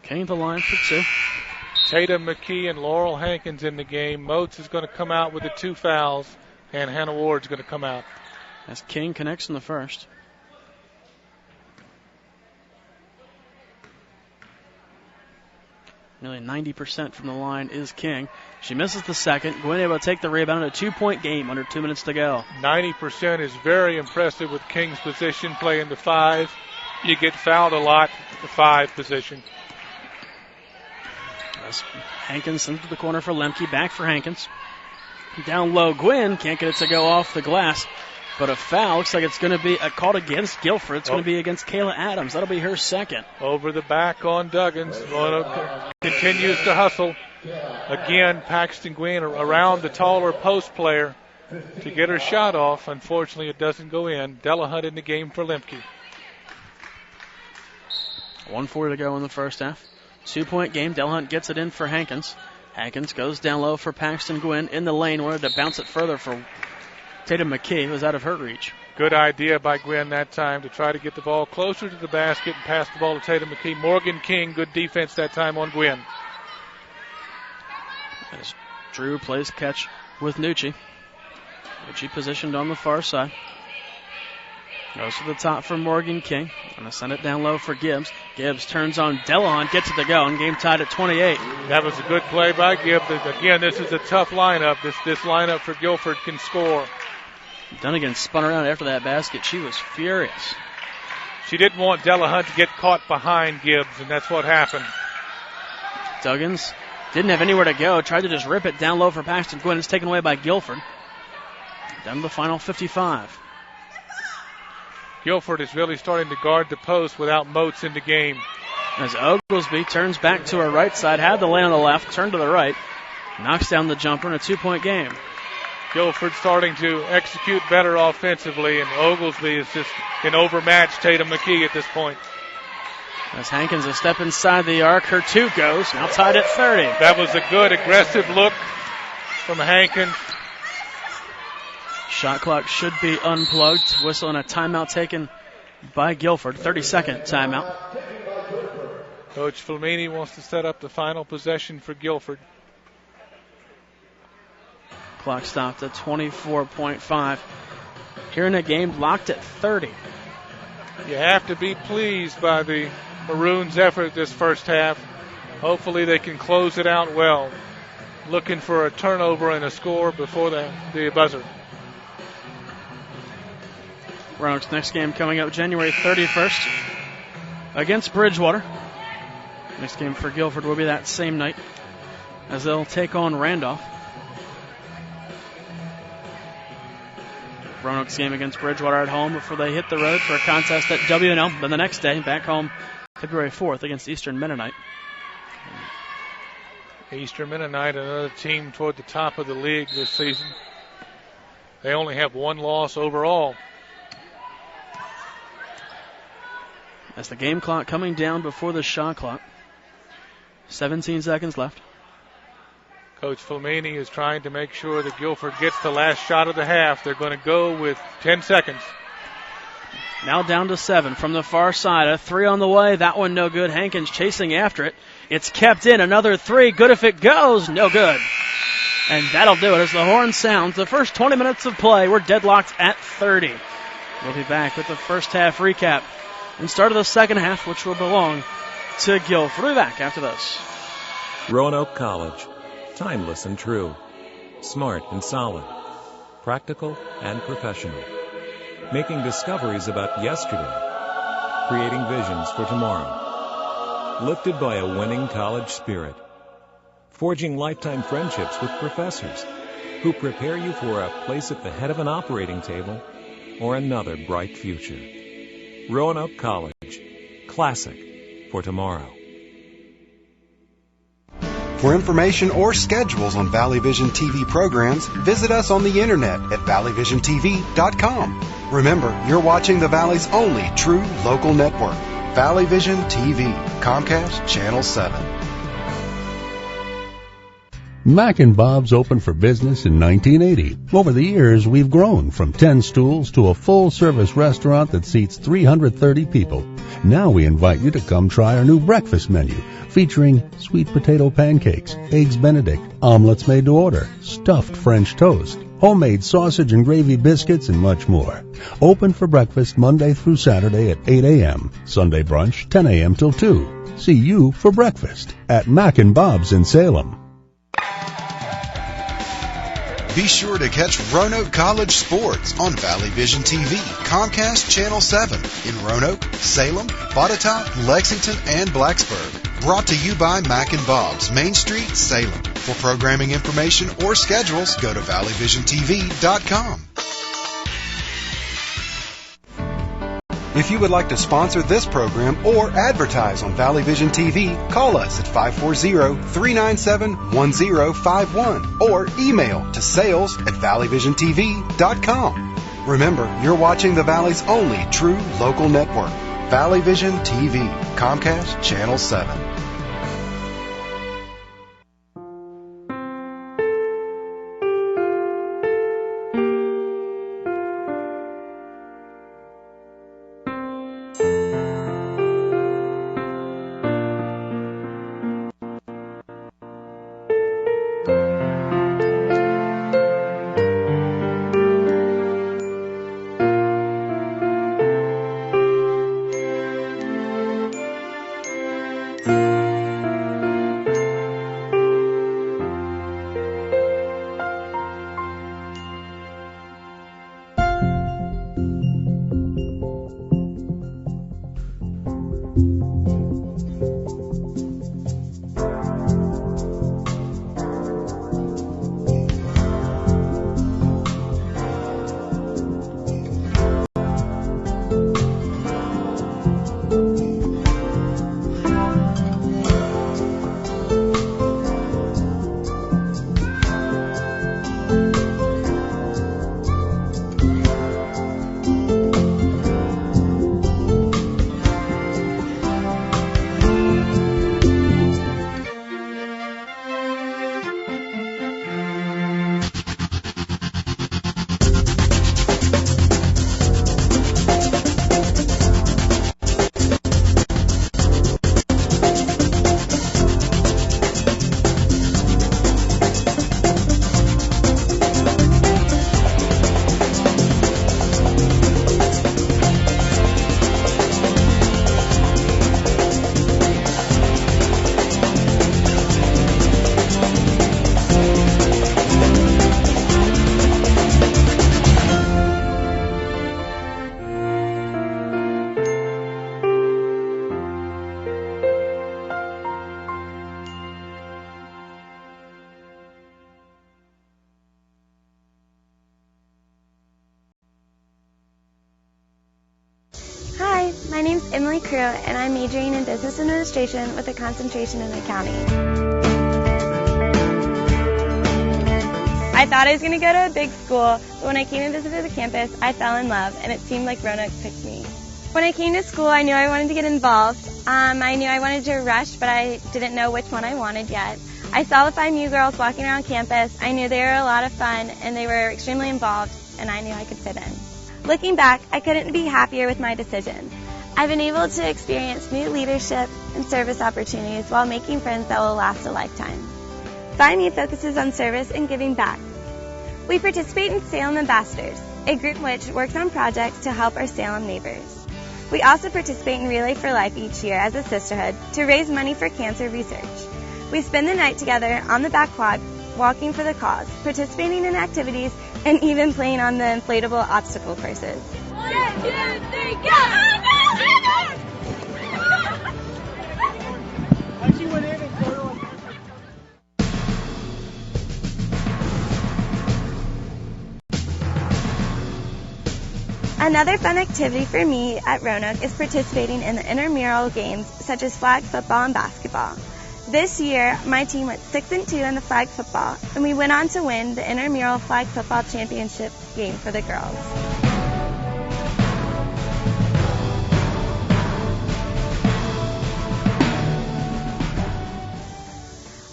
King the line for 2. Tatum McKee and Laurel Hankins in the game. Motes is going to come out with the 2 fouls, and Hannah Ward's going to come out. As King connects in the first. Nearly 90% from the line is King. She misses the second. Gwynn able to take the rebound in a 2-point game under 2 minutes to go. 90% is very impressive with King's position, playing the 5. You get fouled a lot at the 5 position. As Hankins into the corner for Lemke. Back for Hankins. Down low, Gwynn can't get it to go off the glass. But a foul looks like it's going to be called against Guilford. It's going to be against Kayla Adams. That'll be her second. Over the back on Duggins. Roanoke continues to hustle. Again, Paxton Gwynn around the taller post player to get her shot off. Unfortunately, it doesn't go in. Delahunt in the game for Lemke. 1:40 to go in the first half. 2-point game. Delahunt gets it in for Hankins. Hankins goes down low for Paxton Gwynn in the lane. Wanted to bounce it further for Tatum McKee, who was out of her reach. Good idea by Gwynn that time to try to get the ball closer to the basket and pass the ball to Tatum McKee. Morgan King, good defense that time on Gwynn. As Drew plays catch with Nucci. Nucci positioned on the far side. Goes to the top for Morgan King. Gonna send it down low for Gibbs. Gibbs turns on Delahunt, gets it to go, and game tied at 28. That was a good play by Gibbs. Again, this is a tough lineup. This lineup for Guilford can score. Dunnigan spun around after that basket. She was furious. She didn't want Delahunt to get caught behind Gibbs, and that's what happened. Duggins didn't have anywhere to go. Tried to just rip it down low for Paxton Gwynn. It's taken away by Guilford. Down to the final 55. Guilford is really starting to guard the post without Moats in the game. As Oglesby turns back to her right side, had the lane on the left, turned to the right, knocks down the jumper in a 2-point game. Guilford starting to execute better offensively, and Oglesby is just can overmatch Tatum McKee at this point. As Hankins a step inside the arc, her 2 goes, now tied at 30. That was a good aggressive look from Hankins. Shot clock should be unplugged. Whistle and a timeout taken by Guilford. 30-second timeout. Coach Flamini wants to set up the final possession for Guilford. Clock stopped at 24.5. Here in the game, locked at 30. You have to be pleased by the Maroons' effort this first half. Hopefully they can close it out well. Looking for a turnover and a score before the buzzer. Roanoke's next game coming up January 31st against Bridgewater. Next game for Guilford will be that same night as they'll take on Randolph. Roanoke's game against Bridgewater at home before they hit the road for a contest at W&L. Then the next day, back home February 4th against Eastern Mennonite. Eastern Mennonite, another team toward the top of the league this season. They only have 1 loss overall. As the game clock coming down before the shot clock. 17 seconds left. Coach Flamini is trying to make sure that Guilford gets the last shot of the half. They're going to go with 10 seconds. Now down to 7 from the far side. A 3 on the way. That one no good. Hankins chasing after it. It's kept in. Another 3. Good if it goes. No good. And that'll do it as the horn sounds. The first 20 minutes of play, we're deadlocked at 30. We'll be back with the first half recap and start of the second half, which will belong to Guilford. We'll be back after this. Roanoke College. Timeless and true. Smart and solid. Practical and professional. Making discoveries about yesterday. Creating visions for tomorrow. Lifted by a winning college spirit. Forging lifetime friendships with professors who prepare you for a place at the head of an operating table or another bright future. Roanoke College. Classic for tomorrow. For information or schedules on Valley Vision TV programs, visit us on the internet at valleyvisiontv.com. Remember, you're watching the Valley's only true local network, Valley Vision TV, Comcast Channel 7. Mac and Bob's opened for business in 1980. Over the years, we've grown from 10 stools to a full-service restaurant that seats 330 people. Now we invite you to come try our new breakfast menu, featuring sweet potato pancakes, eggs Benedict, omelets made to order, stuffed French toast, homemade sausage and gravy biscuits, and much more. Open for breakfast Monday through Saturday at 8 a.m., Sunday brunch 10 a.m. till 2. See you for breakfast at Mac and Bob's in Salem. Be sure to catch Roanoke College sports on Valley Vision TV, Comcast Channel 7 in Roanoke, Salem, Botetourt, Lexington, and Blacksburg. Brought to you by Mac and Bob's, Main Street, Salem. For programming information or schedules, go to valleyvisiontv.com. If you would like to sponsor this program or advertise on Valley Vision TV, call us at 540-397-1051 or email to sales@valleyvisiontv.com. Remember, you're watching the Valley's only true local network, Valley Vision TV, Comcast Channel 7. Hi, my name's Emily Crew, and I'm majoring in business administration with a concentration in accounting. I thought I was going to go to a big school, but when I came and visited the campus, I fell in love, and it seemed like Roanoke picked me. When I came to school, I knew I wanted to get involved. I knew I wanted to rush, but I didn't know which one I wanted yet. I saw the 5 new girls walking around campus. I knew they were a lot of fun, and they were extremely involved, and I knew I could fit in. Looking back, I couldn't be happier with my decision. I've been able to experience new leadership and service opportunities while making friends that will last a lifetime. Find Me focuses on service and giving back. We participate in Salem Ambassadors, a group which works on projects to help our Salem neighbors. We also participate in Relay for Life each year as a sisterhood to raise money for cancer research. We spend the night together on the back quad, walking for the cause, participating in activities, and even playing on the inflatable obstacle courses. 1, 2, 3, go! Another fun activity for me at Roanoke is participating in the intramural games such as flag football and basketball. This year, my team went 6-2 in the flag football, and we went on to win the intramural flag football championship game for the girls.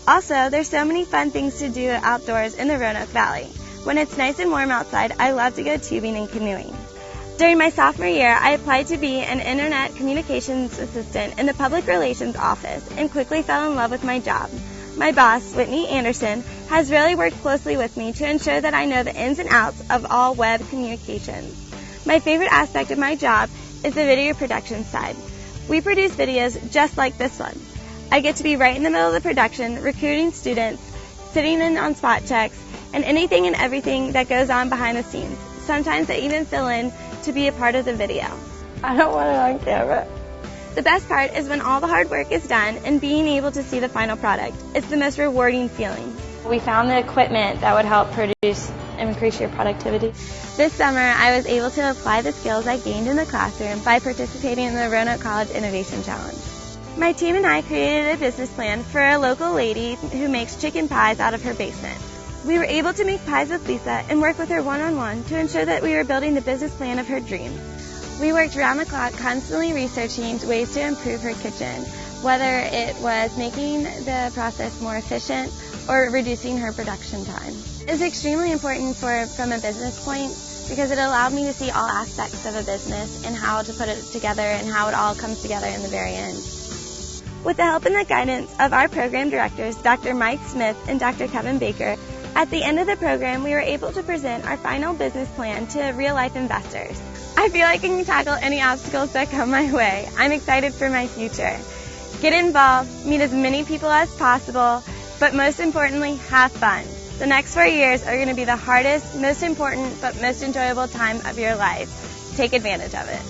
Also, there's so many fun things to do outdoors in the Roanoke Valley. When it's nice and warm outside, I love to go tubing and canoeing. During my sophomore year, I applied to be an internet communications assistant in the public relations office and quickly fell in love with my job. My boss, Whitney Anderson, has really worked closely with me to ensure that I know the ins and outs of all web communications. My favorite aspect of my job is the video production side. We produce videos just like this one. I get to be right in the middle of the production, recruiting students, sitting in on spot checks, and anything and everything that goes on behind the scenes. Sometimes I even fill in to be a part of the video. I don't want it on camera. The best part is when all the hard work is done and being able to see the final product. It's the most rewarding feeling. We found the equipment that would help produce and increase your productivity. This summer, I was able to apply the skills I gained in the classroom by participating in the Roanoke College Innovation Challenge. My team and I created a business plan for a local lady who makes chicken pies out of her basement. We were able to make pies with Lisa and work with her one-on-one to ensure that we were building the business plan of her dreams. We worked round the clock constantly researching ways to improve her kitchen, whether it was making the process more efficient or reducing her production time. It's extremely important from a business point because it allowed me to see all aspects of a business and how to put it together and how it all comes together in the very end. With the help and the guidance of our program directors, Dr. Mike Smith and Dr. Kevin Baker, at the end of the program, we were able to present our final business plan to real-life investors. I feel like I can tackle any obstacles that come my way. I'm excited for my future. Get involved, meet as many people as possible, but most importantly, have fun. The next 4 years are going to be the hardest, most important, but most enjoyable time of your life. Take advantage of it.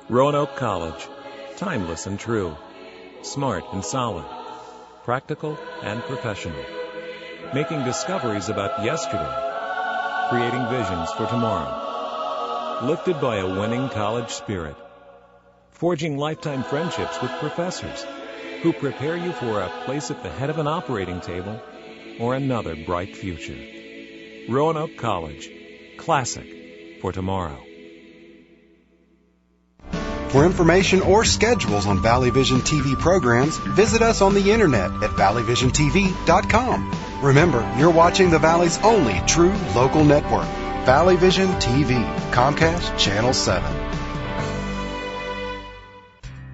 Roanoke College. Timeless and true. Smart and solid. Practical and professional. Making discoveries about yesterday. Creating visions for tomorrow. Lifted by a winning college spirit. Forging lifetime friendships with professors who prepare you for a place at the head of an operating table or another bright future. Roanoke College. Classic for tomorrow. For information or schedules on Valley Vision TV programs, visit us on the internet at valleyvisiontv.com. Remember, you're watching the Valley's only true local network, Valley Vision TV, Comcast Channel 7.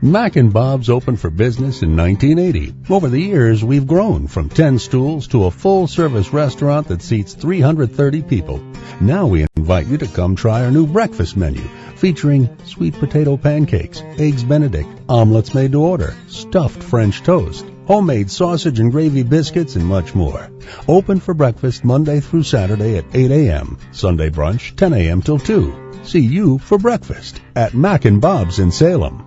Mac and Bob's opened for business in 1980. Over the years, we've grown from 10 stools to a full-service restaurant that seats 330 people. Now we invite you to come try our new breakfast menu, featuring sweet potato pancakes, eggs Benedict, omelets made to order, stuffed French toast, homemade sausage and gravy biscuits, and much more. Open for breakfast Monday through Saturday at 8 a.m., Sunday brunch 10 a.m. till 2. See you for breakfast at Mac and Bob's in Salem.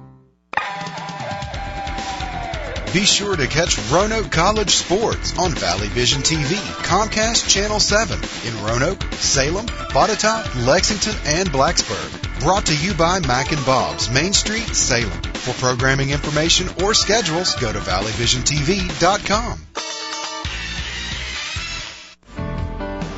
Be sure to catch Roanoke College Sports on Valley Vision TV, Comcast Channel 7 in Roanoke, Salem, Botetourt, Lexington, and Blacksburg. Brought to you by Mac and Bob's, Main Street, Salem. For programming information or schedules, go to valleyvisiontv.com.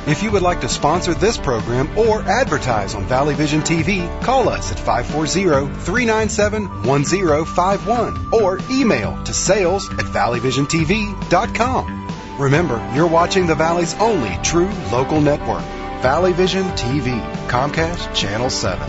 If you would like to sponsor this program or advertise on Valley Vision TV, call us at 540-397-1051 or email to sales@valleyvisiontv.com. Remember, you're watching the Valley's only true local network, Valley Vision TV, Comcast Channel 7.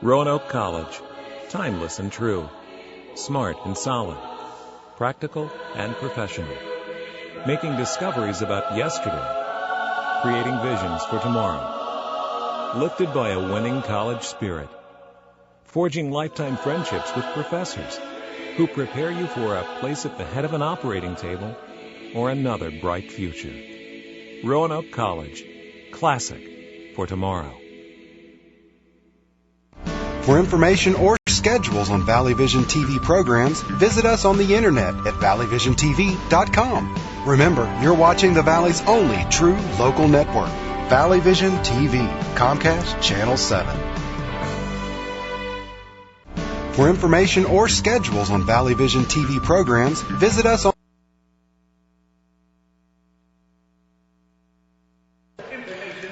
Roanoke College. Timeless and true. Smart and solid. Practical and professional. Making discoveries about yesterday. Creating visions for tomorrow. Lifted by a winning college spirit. Forging lifetime friendships with professors who prepare you for a place at the head of an operating table or another bright future. Roanoke College. Classic for tomorrow. For information or schedules on Valley Vision TV programs, visit us on the internet at valleyvisiontv.com. Remember, you're watching the Valley's only true local network, Valley Vision TV, Comcast Channel 7. For information or schedules on Valley Vision TV programs, visit us on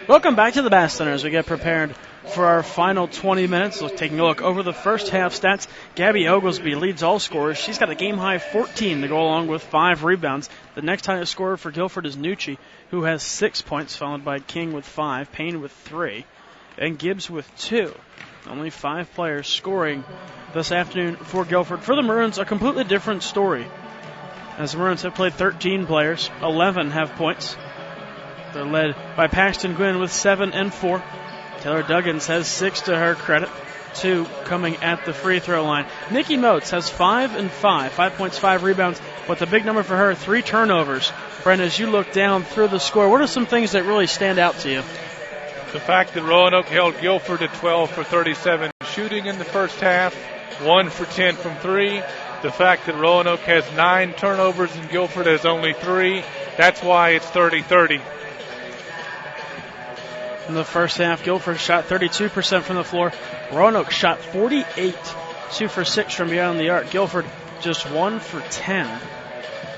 Welcome back to the Bass Center as we get prepared for our final 20 minutes. So taking a look over the first half stats, Gabby Oglesby leads all scorers. She's got a game-high 14 to go along with 5 rebounds. The next highest scorer for Guilford is Nucci, who has 6 points, followed by King with 5, Payne with 3, and Gibbs with 2. Only 5 players scoring this afternoon for Guilford. For the Maroons, a completely different story. As the Maroons have played 13 players, 11 have points. They're led by Paxton Gwynn with 7 and 4. Taylor Duggins has 6 to her credit, 2 coming at the free throw line. Nikki Motes has 5 and 5, 5 points, 5 rebounds, but the big number for her, 3 turnovers. Brent, as you look down through the score, what are some things that really stand out to you? The fact that Roanoke held Guilford at 12 for 37 shooting in the first half, 1 for 10 from 3. The fact that Roanoke has 9 turnovers and Guilford has only 3. That's why it's 30-30. In the first half, Guilford shot 32% from the floor. Roanoke shot 48, 2 for 6 from beyond the arc. Guilford just 1 for 10.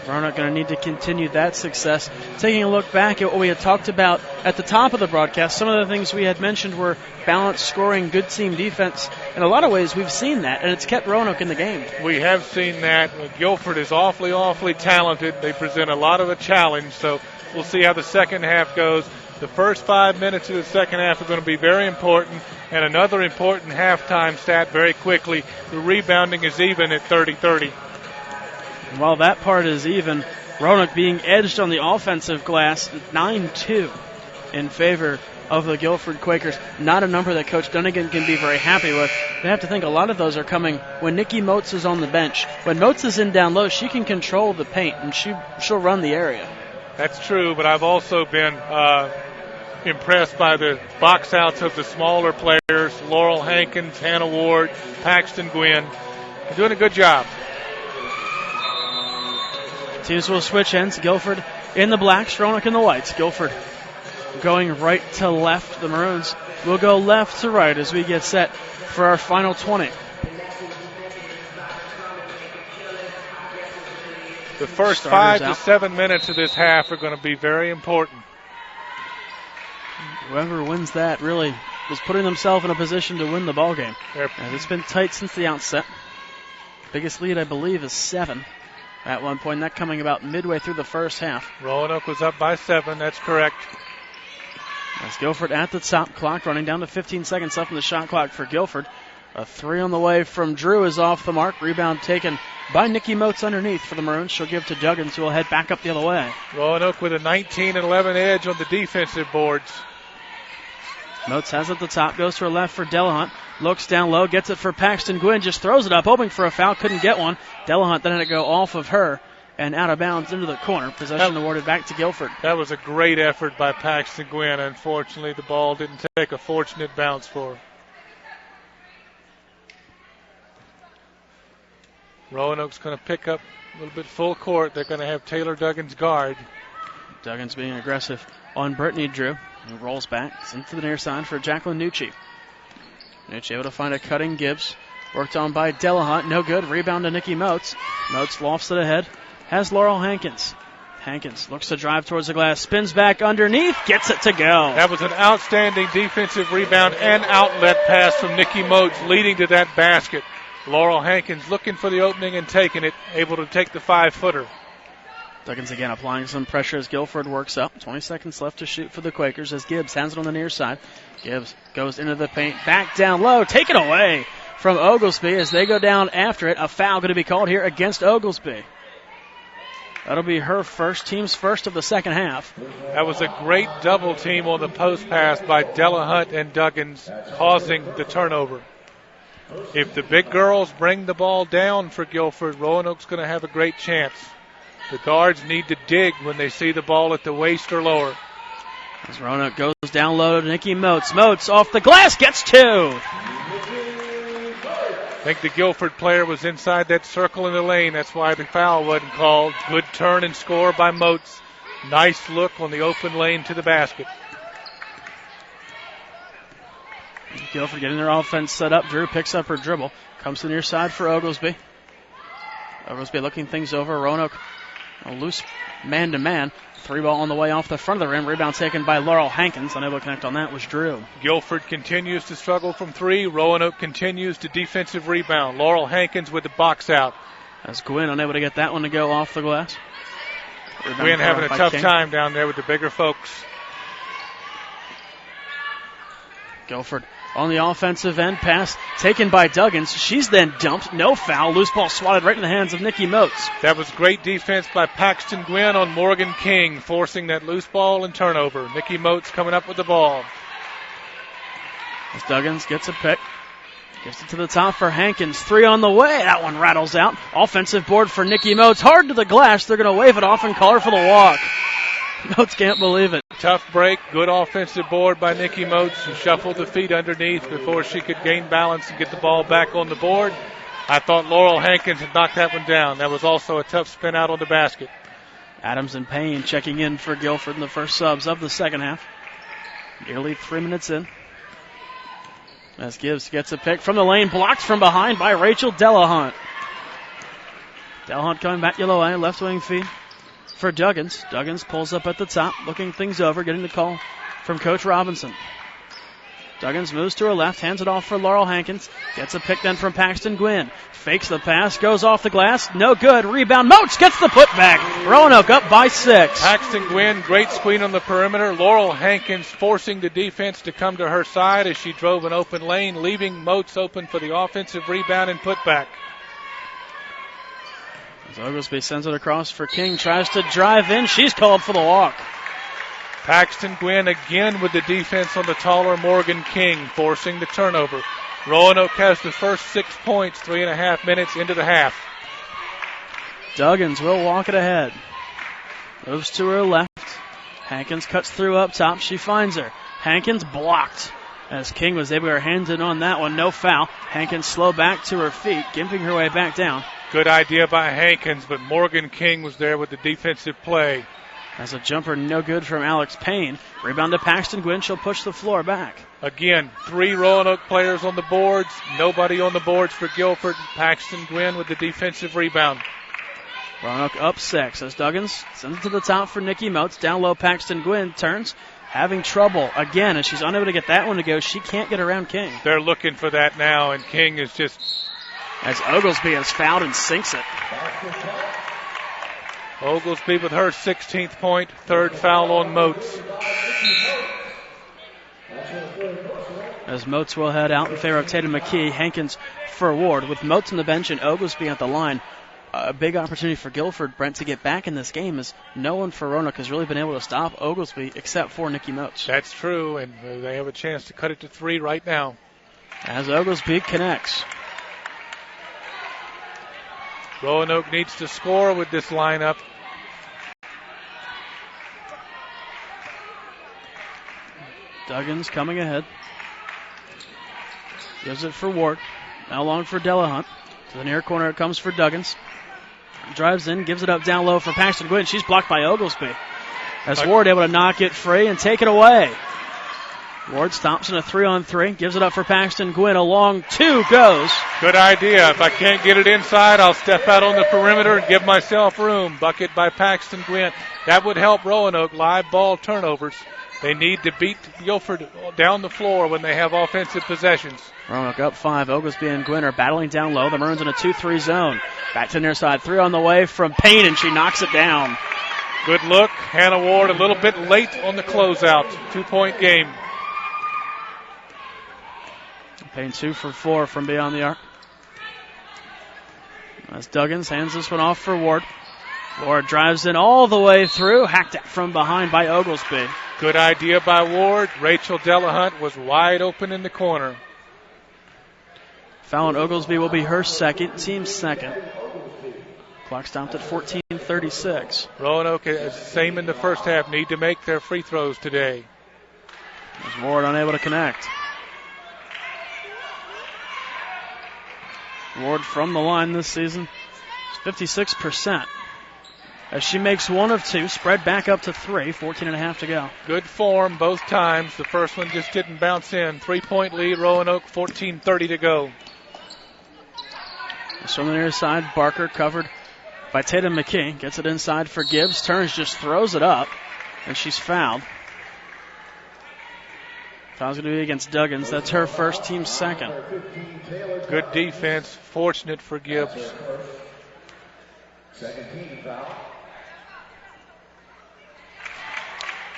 Roanoke going to need to continue that success. Taking a look back at what we had talked about at the top of the broadcast, some of the things we had mentioned were balanced scoring, good team defense. In a lot of ways, we've seen that, and it's kept Roanoke in the game. We have seen that. Guilford is awfully talented. They present a lot of a challenge, so we'll see how the second half goes. The first 5 minutes of the second half are going to be very important. And another important halftime stat very quickly, the rebounding is even at 30-30. While that part is even, Roanoke being edged on the offensive glass, 9-2 in favor of the Guilford Quakers. Not a number that Coach Dunnigan can be very happy with. They have to think a lot of those are coming when Nikki Motes is on the bench. When Motes is in down low, she can control the paint, and she'll run the area. That's true, but I've also been impressed by the box outs of the smaller players, Laurel Hankins, Hannah Ward, Paxton Gwynn. They're doing a good job. Teams will switch ends. Guilford in the blacks, Roanoke in the whites. Guilford going right to left. The Maroons will go left to right as we get set for our final 20. The first 5 to 7 minutes of this half are going to be very important. Whoever wins that really was putting themselves in a position to win the ball game. And it's been tight since the outset. Biggest lead, I believe, is 7 at one point. That coming about midway through the first half. Roanoke was up by 7. That's correct. As Guilford at the top clock, running down to 15 seconds left in the shot clock for Guilford. A 3 on the way from Drew is off the mark. Rebound taken by Nikki Motes underneath for the Maroons. She'll give to Duggins, who will head back up the other way. Roanoke with a 19-11 edge on the defensive boards. Motes has it at the top, goes to her left for Delahunt. Looks down low, gets it for Paxton Gwynn, just throws it up, hoping for a foul, couldn't get one. Delahunt then had to go off of her and out of bounds into the corner. Possession awarded back to Guilford. That was a great effort by Paxton Gwynn. Unfortunately, the ball didn't take a fortunate bounce for her. Roanoke's going to pick up a little bit full court. They're going to have Taylor Duggins guard. Duggins being aggressive on Brittany Drew. He rolls back into the near side for Jacqueline Nucci. Nucci able to find a cutting Gibbs. Worked on by Delahunt. No good. Rebound to Nikki Motes. Motes lofts it ahead. Has Laurel Hankins. Hankins looks to drive towards the glass. Spins back underneath. Gets it to go. That was an outstanding defensive rebound and outlet pass from Nikki Motes leading to that basket. Laurel Hankins looking for the opening and taking it. Able to take the 5-footer. Duggins again applying some pressure as Guilford works up. 20 seconds left to shoot for the Quakers as Gibbs has it on the near side. Gibbs goes into the paint, back down low, taken away from Oglesby as they go down after it. A foul going to be called here against Oglesby. That'll be her first, team's first of the second half. That was a great double team on the post pass by Delahunt and Duggins, causing the turnover. If the big girls bring the ball down for Guilford, Roanoke's going to have a great chance. The guards need to dig when they see the ball at the waist or lower. As Roanoke goes down low to Nikki Moats. Moats off the glass, gets two. I think the Guilford player was inside that circle in the lane. That's why the foul wasn't called. Good turn and score by Moats. Nice look on the open lane to the basket. Guilford getting their offense set up. Drew picks up her dribble. Comes to the near side for Oglesby. Oglesby looking things over. Roanoke a loose man-to-man. Three ball on the way off the front of the rim. Rebound taken by Laurel Hankins. Unable to connect on that was Drew. Guilford continues to struggle from three. Roanoke continues to defensive rebound. Laurel Hankins with the box out. As Gwynn unable to get that one to go off the glass. Gwynn having a tough time down there with the bigger folks. Guilford on the offensive end. Pass taken by Duggins. She's then dumped. No foul. Loose ball swatted right in the hands of Nikki Moats. That was great defense by Paxton Gwynn on Morgan King, forcing that loose ball and turnover. Nikki Moats coming up with the ball. As Duggins gets a pick. Gives it to the top for Hankins. Three on the way. That one rattles out. Offensive board for Nikki Moats. Hard to the glass. They're going to wave it off and call her for the walk. Moats can't believe it. Tough break. Good offensive board by Nikki Moats. She shuffled the feet underneath before she could gain balance and get the ball back on the board. I thought Laurel Hankins had knocked that one down. That was also a tough spin out on the basket. Adams and Payne checking in for Guilford in the first subs of the second half. Nearly 3 minutes in. As Gibbs gets a pick from the lane, blocked from behind by Rachel Delahunt. Delahunt coming back yellow eye, left wing feed for Duggins. Duggins pulls up at the top, looking things over, getting the call from Coach Robinson. Duggins moves to her left, hands it off for Laurel Hankins. Gets a pick then from Paxton Gwynn. Fakes the pass, goes off the glass, no good. Rebound, Moats gets the putback. Roanoke up by 6. Paxton Gwynn, great screen on the perimeter. Laurel Hankins forcing the defense to come to her side as she drove an open lane, leaving Moats open for the offensive rebound and putback. As Oglesby sends it across for King, tries to drive in. She's called for the walk. Paxton Gwynn again with the defense on the taller Morgan King, forcing the turnover. Roanoke has the first 6 points, 3.5 minutes into the half. Duggins will walk it ahead. Moves to her left. Hankins cuts through up top. She finds her. Hankins blocked. As King was able to get her hands in on that one. No foul. Hankins slow back to her feet, gimping her way back down. Good idea by Hankins, but Morgan King was there with the defensive play. As a jumper, no good from Alex Payne. Rebound to Paxton Gwynn. She'll push the floor back. Again, 3 Roanoke players on the boards. Nobody on the boards for Guilford. Paxton Gwynn with the defensive rebound. Roanoke up 6 as Duggins sends it to the top for Nikki Moats. Down low, Paxton Gwynn turns. Having trouble again as she's unable to get that one to go. She can't get around King. They're looking for that now, and King is just... As Oglesby has fouled and sinks it. Oglesby with her 16th point, 3rd foul on Moats. As Moats will head out in favor of Tatum McKee. Hankins for Ward. With Moats on the bench and Oglesby at the line, a big opportunity for Guilford, Brent, to get back in this game, as no one for Roanoke has really been able to stop Oglesby except for Nikki Moats. That's true, and they have a chance to cut it to 3 right now. As Oglesby connects. Roanoke needs to score with this lineup. Duggins coming ahead. Gives it for Ward. Now long for Delahunt. To the near corner it comes for Duggins. Drives in, gives it up down low for Paxton Gwynn. She's blocked by Oglesby. As Ward able to knock it free and take it away. Ward stops in a 3-on-3. Gives it up for Paxton Gwynn. A long 2 goes. Good idea. If I can't get it inside, I'll step out on the perimeter and give myself room. Bucket by Paxton Gwynn. That would help Roanoke. Live ball turnovers. They need to beat Guilford down the floor when they have offensive possessions. Roanoke up 5. Oglesby and Gwynn are battling down low. The Maroons in a 2-3 zone. Back to the near side. 3 on the way from Payne, and she knocks it down. Good look. Hannah Ward a little bit late on the closeout. 2-point game. Payne 2 for 4 from beyond the arc. As Duggins hands this one off for Ward. Ward drives in all the way through. Hacked out from behind by Oglesby. Good idea by Ward. Rachel Delahunt was wide open in the corner. Foul on Oglesby will be her second, team's second. Clock stopped at 14:36. Roanoke, same in the first half, need to make their free throws today. As Ward unable to connect. Ward from the line this season is 56%. As she makes 1 of 2, spread back up to 3, 14.5 to go. Good form both times. The first one just didn't bounce in. 3-point lead, Roanoke, 14:30 to go. So on the near side, Barker covered by Tatum McKee. Gets it inside for Gibbs. Turns, just throws it up, and she's fouled. Foul's going to be against Duggins. That's her first, team's second. Good defense. Fortunate for Gibbs.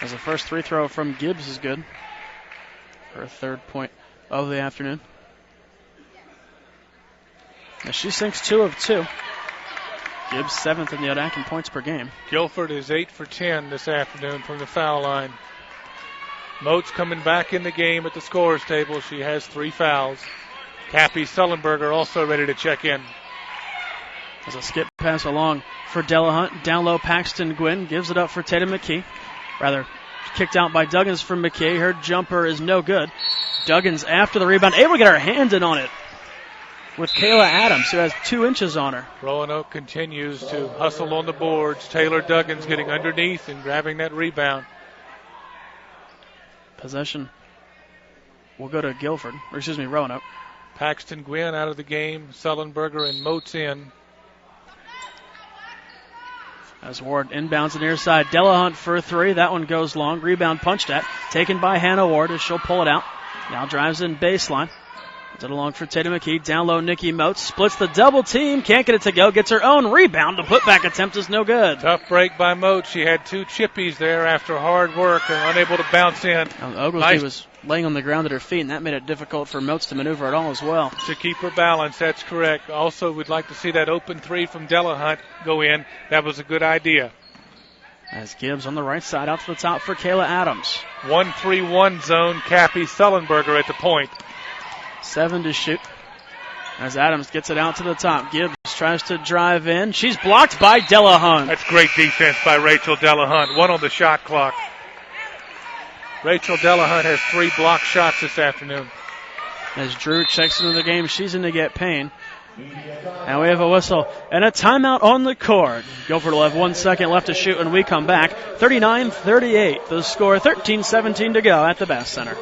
As the first free throw from Gibbs is good. Her third point of the afternoon. As she sinks 2 of 2. Gibbs 7th in the ODAC in points per game. Guilford is 8 for 10 this afternoon from the foul line. Moats coming back in the game at the scorer's table. She has 3 fouls. Cappy Sullenberger also ready to check in. As a skip pass along for Delahunt. Down low, Paxton Gwynn gives it up for Tatum McKee. Rather, kicked out by Duggins from McKee. Her jumper is no good. Duggins after the rebound, able to get her hand in on it with Kayla Adams, who has 2 inches on her. Roanoke continues to hustle on the boards. Taylor Duggins getting underneath and grabbing that rebound. Possession will go to Guilford, or excuse me, Roanoke. Paxton Gwynn out of the game. Sullenberger and Moats in. As Ward inbounds the near side. Delahunt for 3. That one goes long. Rebound punched at. Taken by Hannah Ward as she'll pull it out. Now drives in baseline. Puts it along for Tatum McKee. Down low, Nikki Moats. Splits the double team. Can't get it to go. Gets her own rebound. The putback attempt is no good. Tough break by Moats. She had 2 chippies there after hard work and unable to bounce in. Oglesby was laying on the ground at her feet, and that made it difficult for Moats to maneuver at all as well. To keep her balance, that's correct. Also, we'd like to see that open 3 from Delahunt go in. That was a good idea. As Gibbs on the right side, out to the top for Kayla Adams. 1-3-1 zone, Cappy Sullenberger at the point. 7 to shoot. As Adams gets it out to the top. Gibbs tries to drive in. She's blocked by Delahunt. That's great defense by Rachel Delahunt. 1 on the shot clock. Rachel Delahunt has 3 blocked shots this afternoon. As Drew checks into the game, she's in to get Payne. And we have a whistle and a timeout on the court. Guilford will have 1 second left to shoot when we come back. 39-38. The score, 13-17 to go at the Bass Center.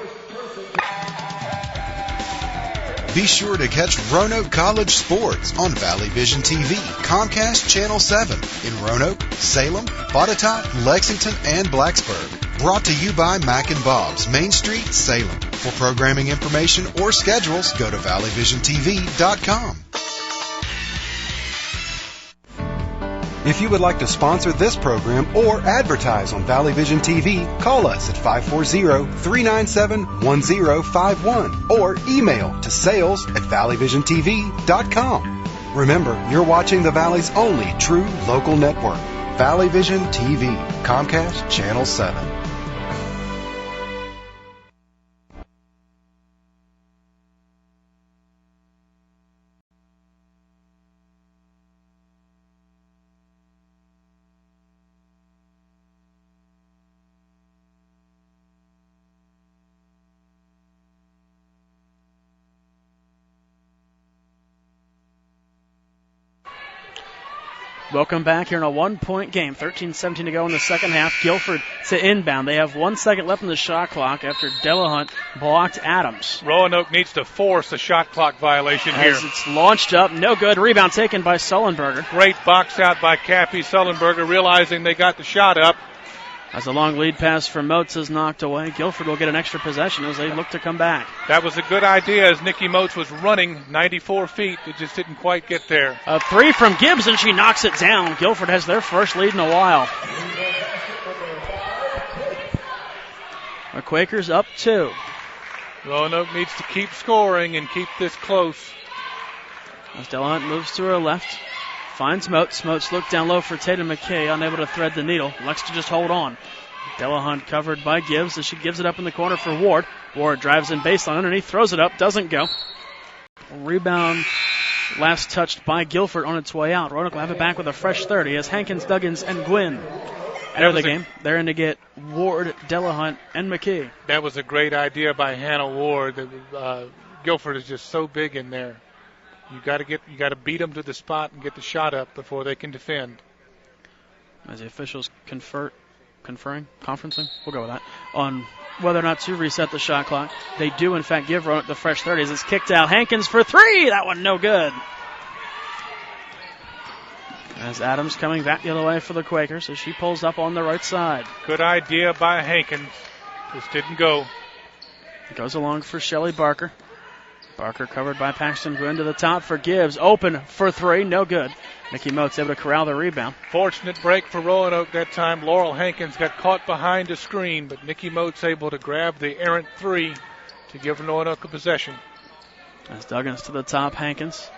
Be sure to catch Roanoke College sports on Valley Vision TV, Comcast Channel 7 in Roanoke, Salem, Botetourt, Lexington, and Blacksburg. Brought to you by Mac and Bob's, Main Street, Salem. For programming information or schedules, go to valleyvisiontv.com. If you would like to sponsor this program or advertise on Valley Vision TV, call us at 540-397-1051 or email to sales@valleyvisiontv.com. Remember, you're watching the Valley's only true local network, Valley Vision TV, Comcast Channel 7. Welcome back here in a 1-point game. 13-17 to go in the second half. Guilford to inbound. They have 1 second left in the shot clock after Delahunt blocked Adams. Roanoke needs to force a shot clock violation here. As it's launched up, no good. Rebound taken by Sullenberger. Great box out by Cappy Sullenberger, realizing they got the shot up. As a long lead pass from Moats is knocked away, Guilford will get an extra possession as they look to come back. That was a good idea as Nikki Moats was running 94 feet. It just didn't quite get there. A three from Gibbs, and she knocks it down. Guilford has their first lead in a while. The Quakers up 2. Roanoke needs to keep scoring and keep this close. As Delahunt moves to her left, finds Moats. Moats looked down low for Tatum McKay, unable to thread the needle. Likes to just hold on. Delahunt covered by Gibbs as she gives it up in the corner for Ward. Ward drives in baseline underneath, throws it up, doesn't go. Rebound last touched by Guilford on its way out. Roanoke will have it back with a fresh 30 as Hankins, Duggins, and Gwynn enter the game. They're in to get Ward, Delahunt, and McKee. That was a great idea by Hannah Ward. Guilford is just so big in there. You got to beat them to the spot and get the shot up before they can defend. As the officials conferencing, we'll go with that, on whether or not to reset the shot clock. They do, in fact, give Roanoke the fresh 30 as it's kicked out. Hankins for 3. That one no good. As Adams coming back the other way for the Quakers as she pulls up on the right side. Good idea by Hankins. Just didn't go. It goes along for Shelley Barker. Barker covered by Paxton Gwynn to the top for Gibbs. Open for 3. No good. Nikki Moats able to corral the rebound. Fortunate break for Roanoke that time. Laurel Hankins got caught behind a screen, but Nikki Moats able to grab the errant 3 to give Roanoke a possession. As Duggins to the top, Hankins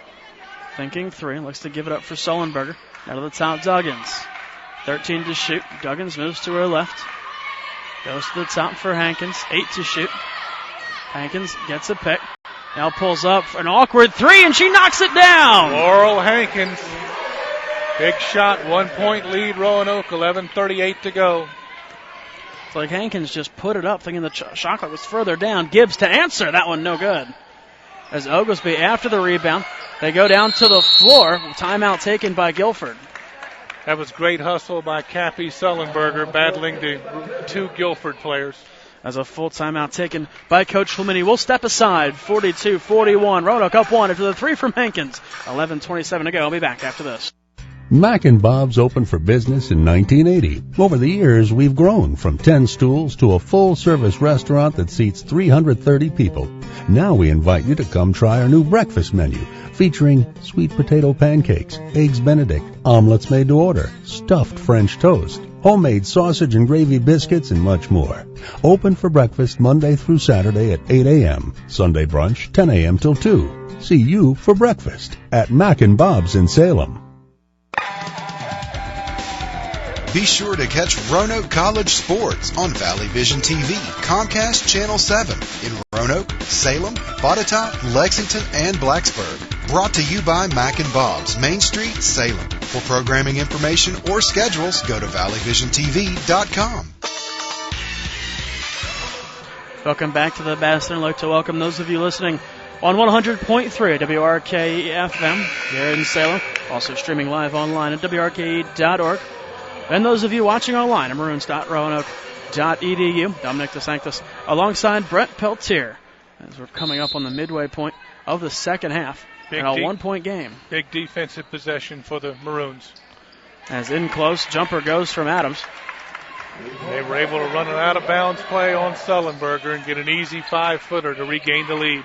thinking 3. Looks to give it up for Sullenberger. Out of the top, Duggins. 13 to shoot. Duggins moves to her left. Goes to the top for Hankins. 8 to shoot. Hankins gets a pick. Now pulls up for an awkward 3, and she knocks it down. Laurel Hankins. Big shot, 1-point lead, Roanoke, 11:38 to go. It's like Hankins just put it up, thinking the shot clock was further down. Gibbs to answer. That one no good. As Oglesby after the rebound, they go down to the floor. Timeout taken by Guilford. That was great hustle by Cappy Sullenberger battling the 2 Guilford players. As a full timeout taken by Coach Flamini. We'll step aside. 42-41. Roanoke up 1 after the 3 from Hankins. 11:27 to go. I'll be back after this. Mac and Bob's opened for business in 1980. Over the years, we've grown from 10 stools to a full-service restaurant that seats 330 people. Now we invite you to come try our new breakfast menu, featuring sweet potato pancakes, eggs Benedict, omelets made to order, stuffed French toast, homemade sausage and gravy biscuits, and much more. Open for breakfast Monday through Saturday at 8 a.m., Sunday brunch 10 a.m. till 2. See you for breakfast at Mac and Bob's in Salem. Be sure to catch Roanoke College sports on Valley Vision TV, Comcast Channel 7 in Roanoke, Salem, Botetourt, Lexington, and Blacksburg. Brought to you by Mac and Bob's, Main Street, Salem. For programming information or schedules, go to valleyvisiontv.com. Welcome back to the Bastion. I'd like to welcome those of you listening on 100.3 WRK FM here in Salem. Also streaming live online at WRKE.org. And those of you watching online at maroons.roanoke.edu. Dominic DeSanctis alongside Brett Peltier as we're coming up on the midway point of the second half in a 1-point game. Big defensive possession for the Maroons. As in close, jumper goes from Adams. They were able to run an out-of-bounds play on Sullenberger and get an easy 5-footer to regain the lead.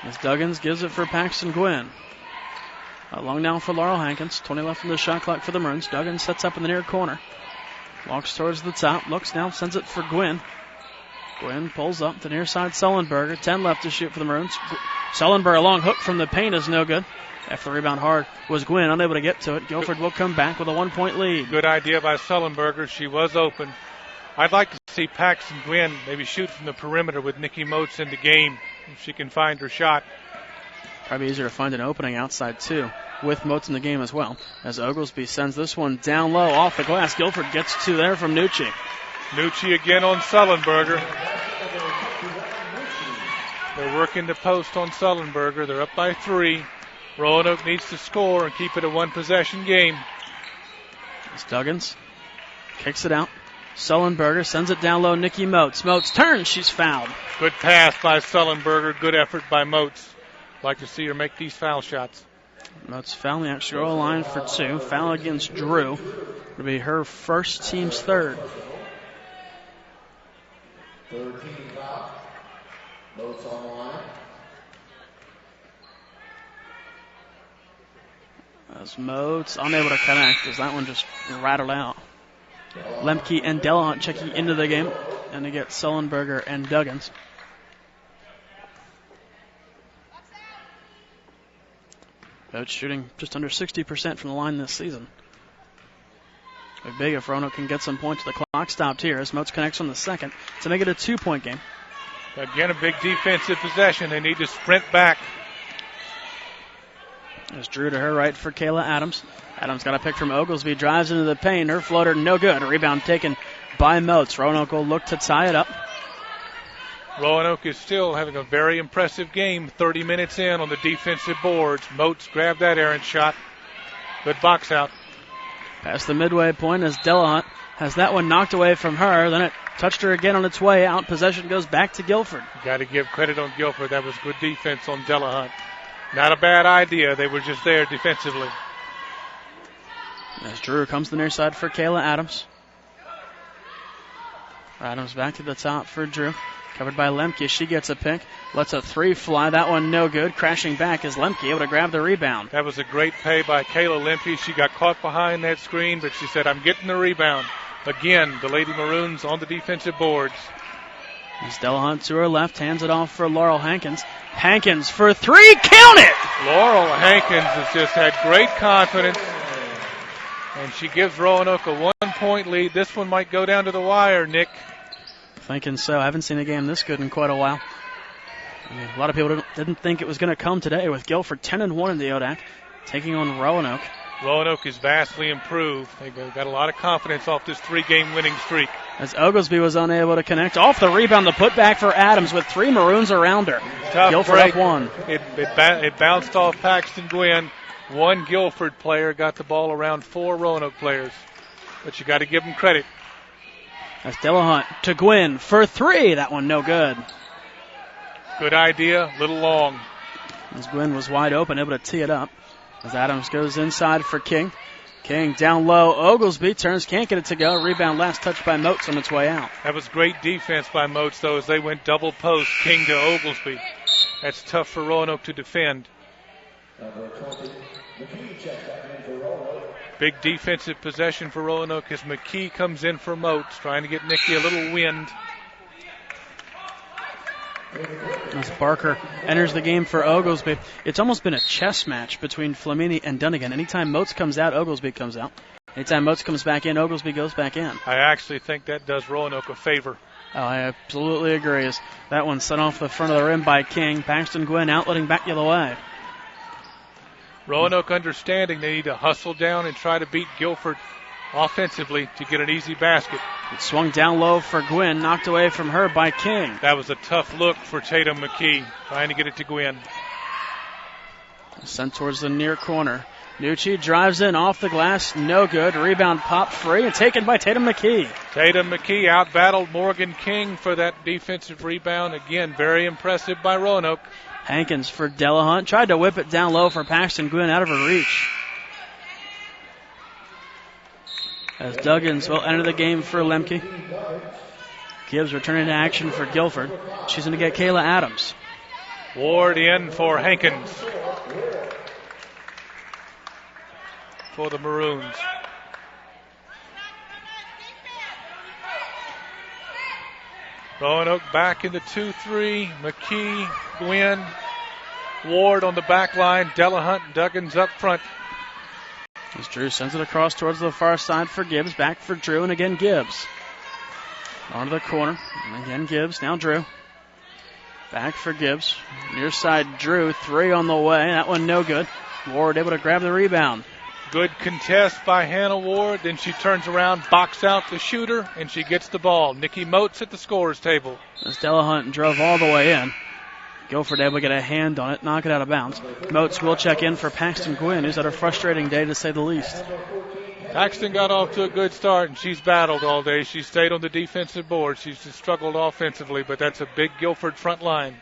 As Duggins gives it for Paxton Gwynn. Long down for Laurel Hankins. 20 left in the shot clock for the Maroons. Duggins sets up in the near corner. Walks towards the top. Looks down. Sends it for Gwynn. Gwynn pulls up the near side. Sullenberger. 10 left to shoot for the Maroons. Sullenberger, a long hook from the paint is no good. After the rebound hard was Gwynn. Unable to get to it. Guilford will come back with a 1-point lead. Good idea by Sullenberger. She was open. I'd like to see Paxton Gwynn maybe shoot from the perimeter with Nikki Moats in the game if she can find her shot. Probably easier to find an opening outside, too, with Moats in the game as well. As Oglesby sends this one down low off the glass. Guilford gets 2 there from Nucci. Nucci again on Sullenberger. They're working the post on Sullenberger. They're up by 3. Roanoke needs to score and keep it a 1-possession game. As Duggins kicks it out. Sullenberger sends it down low. Nikki Moats. Moats turns. She's fouled. Good pass by Sullenberger. Good effort by Moats. Like to see her make these foul shots. Moats fouling the extra goal line for 2. Foul against Drew. It'll be her first, team's third. Third team foul. Moats on the line. As Moats unable to connect as that one just rattled out. Lemke and Delahunt checking into the game, and they get Sullenberger and Duggins. Moats shooting just under 60% from the line this season. It'd be big if Roanoke can get some points. The clock stopped here as Moats connects on the second to make it a 2-point game. Again, a big defensive possession. They need to sprint back. There's Drew to her right for Kayla Adams. Adams got a pick from Oglesby, drives into the paint. Her floater no good. A rebound taken by Moats. Roanoke will look to tie it up. Roanoke is still having a very impressive game. 30 minutes in on the defensive boards. Moats grabbed that errant shot. Good box out. Past the midway point as Delahunt has that one knocked away from her. Then it touched her again on its way out. Possession goes back to Guilford. Got to give credit on Guilford. That was good defense on Delahunt. Not a bad idea. They were just there defensively. As Drew comes to the near side for Kayla Adams. Adams back to the top for Drew. Covered by Lemke. She gets a pick. Lets a 3 fly. That one no good. Crashing back is Lemke able to grab the rebound. That was a great pay by Kayla Lemke. She got caught behind that screen, but she said, I'm getting the rebound. Again, the Lady Maroons on the defensive boards. As Delahunt to her left, hands it off for Laurel Hankins. Hankins for 3, count it! Laurel Hankins has just had great confidence, and she gives Roanoke a 1-point lead. This one might go down to the wire, Nick. Thinking so. I haven't seen a game this good in quite a while. A lot of people didn't think it was going to come today with Guilford 10-1 in the ODAC, taking on Roanoke. Roanoke is vastly improved. They've got a lot of confidence off this 3-game winning streak. As Oglesby was unable to connect. Off the rebound, the putback for Adams with 3 Maroons around her. Tough Guilford break. up 1. It bounced off Paxton Gwynn. 1 Guilford player got the ball around 4 Roanoke players. But you got to give them credit. As Delahunt to Gwynn for 3. That one no good. Good idea, little long. As Gwynn was wide open, able to tee it up. As Adams goes inside for King. King down low. Oglesby turns, can't get it to go. Rebound last touched by Moats on its way out. That was great defense by Moats, though, as they went double post, King to Oglesby. That's tough for Roanoke to defend. Big defensive possession for Roanoke as McKee comes in for Moats, trying to get Nikki a little wind. As Barker enters the game for Oglesby, it's almost been a chess match between Flamini and Dunnigan. Anytime Moats comes out, Oglesby comes out. Anytime Moats comes back in, Oglesby goes back in. I actually think that does Roanoke a favor. Oh, I absolutely agree. As that one set off the front of the rim by King. Paxton Gwynn outletting back the other way. Roanoke understanding they need to hustle down and try to beat Guilford offensively to get an easy basket. It swung down low for Gwynn, knocked away from her by King. That was a tough look for Tatum McKee, trying to get it to Gwynn. Sent towards the near corner. Nucci drives in off the glass, no good. Rebound popped free and taken by Tatum McKee. Tatum McKee out-battled Morgan King for that defensive rebound. Again, very impressive by Roanoke. Hankins for Delahunt. Tried to whip it down low for Paxton Gwynn, out of her reach. As Duggins will enter the game for Lemke. Gibbs returning to action for Guilford. She's going to get Kayla Adams. Ward in for Hankins for the Maroons. Roanoke back in the 2-3. McKee, Gwynn, Ward on the back line. Delahunt and Duggins up front. As Drew sends it across towards the far side for Gibbs. Back for Drew, and again Gibbs. Onto the corner. And again Gibbs. Now Drew. Back for Gibbs. Near side Drew. 3 on the way. That one no good. Ward able to grab the rebound. Good contest by Hannah Ward. Then she turns around, box out the shooter, and she gets the ball. Nikki Moats at the scorer's table. As Delahunt drove all the way in. Guilford able to get a hand on it, knock it out of bounds. Moats will check in for Paxton Gwynn, who's had a frustrating day to say the least. Paxton got off to a good start, and she's battled all day. She stayed on the defensive board. She's just struggled offensively, but that's a big Guilford front line.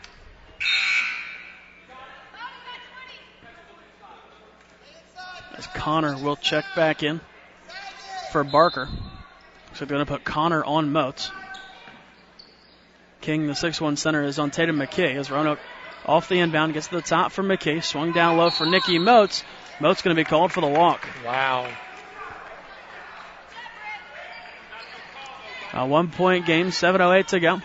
believe Connor will check back in for Barker. So they're going to put Connor on Moats. King, the 6'1 center, is on Tatum McKee as Roanoke off the inbound, gets to the top for McKee. Swung down low for Nikki Moats. Moats going to be called for the walk. Wow. A 1-point game, 7:08 to go.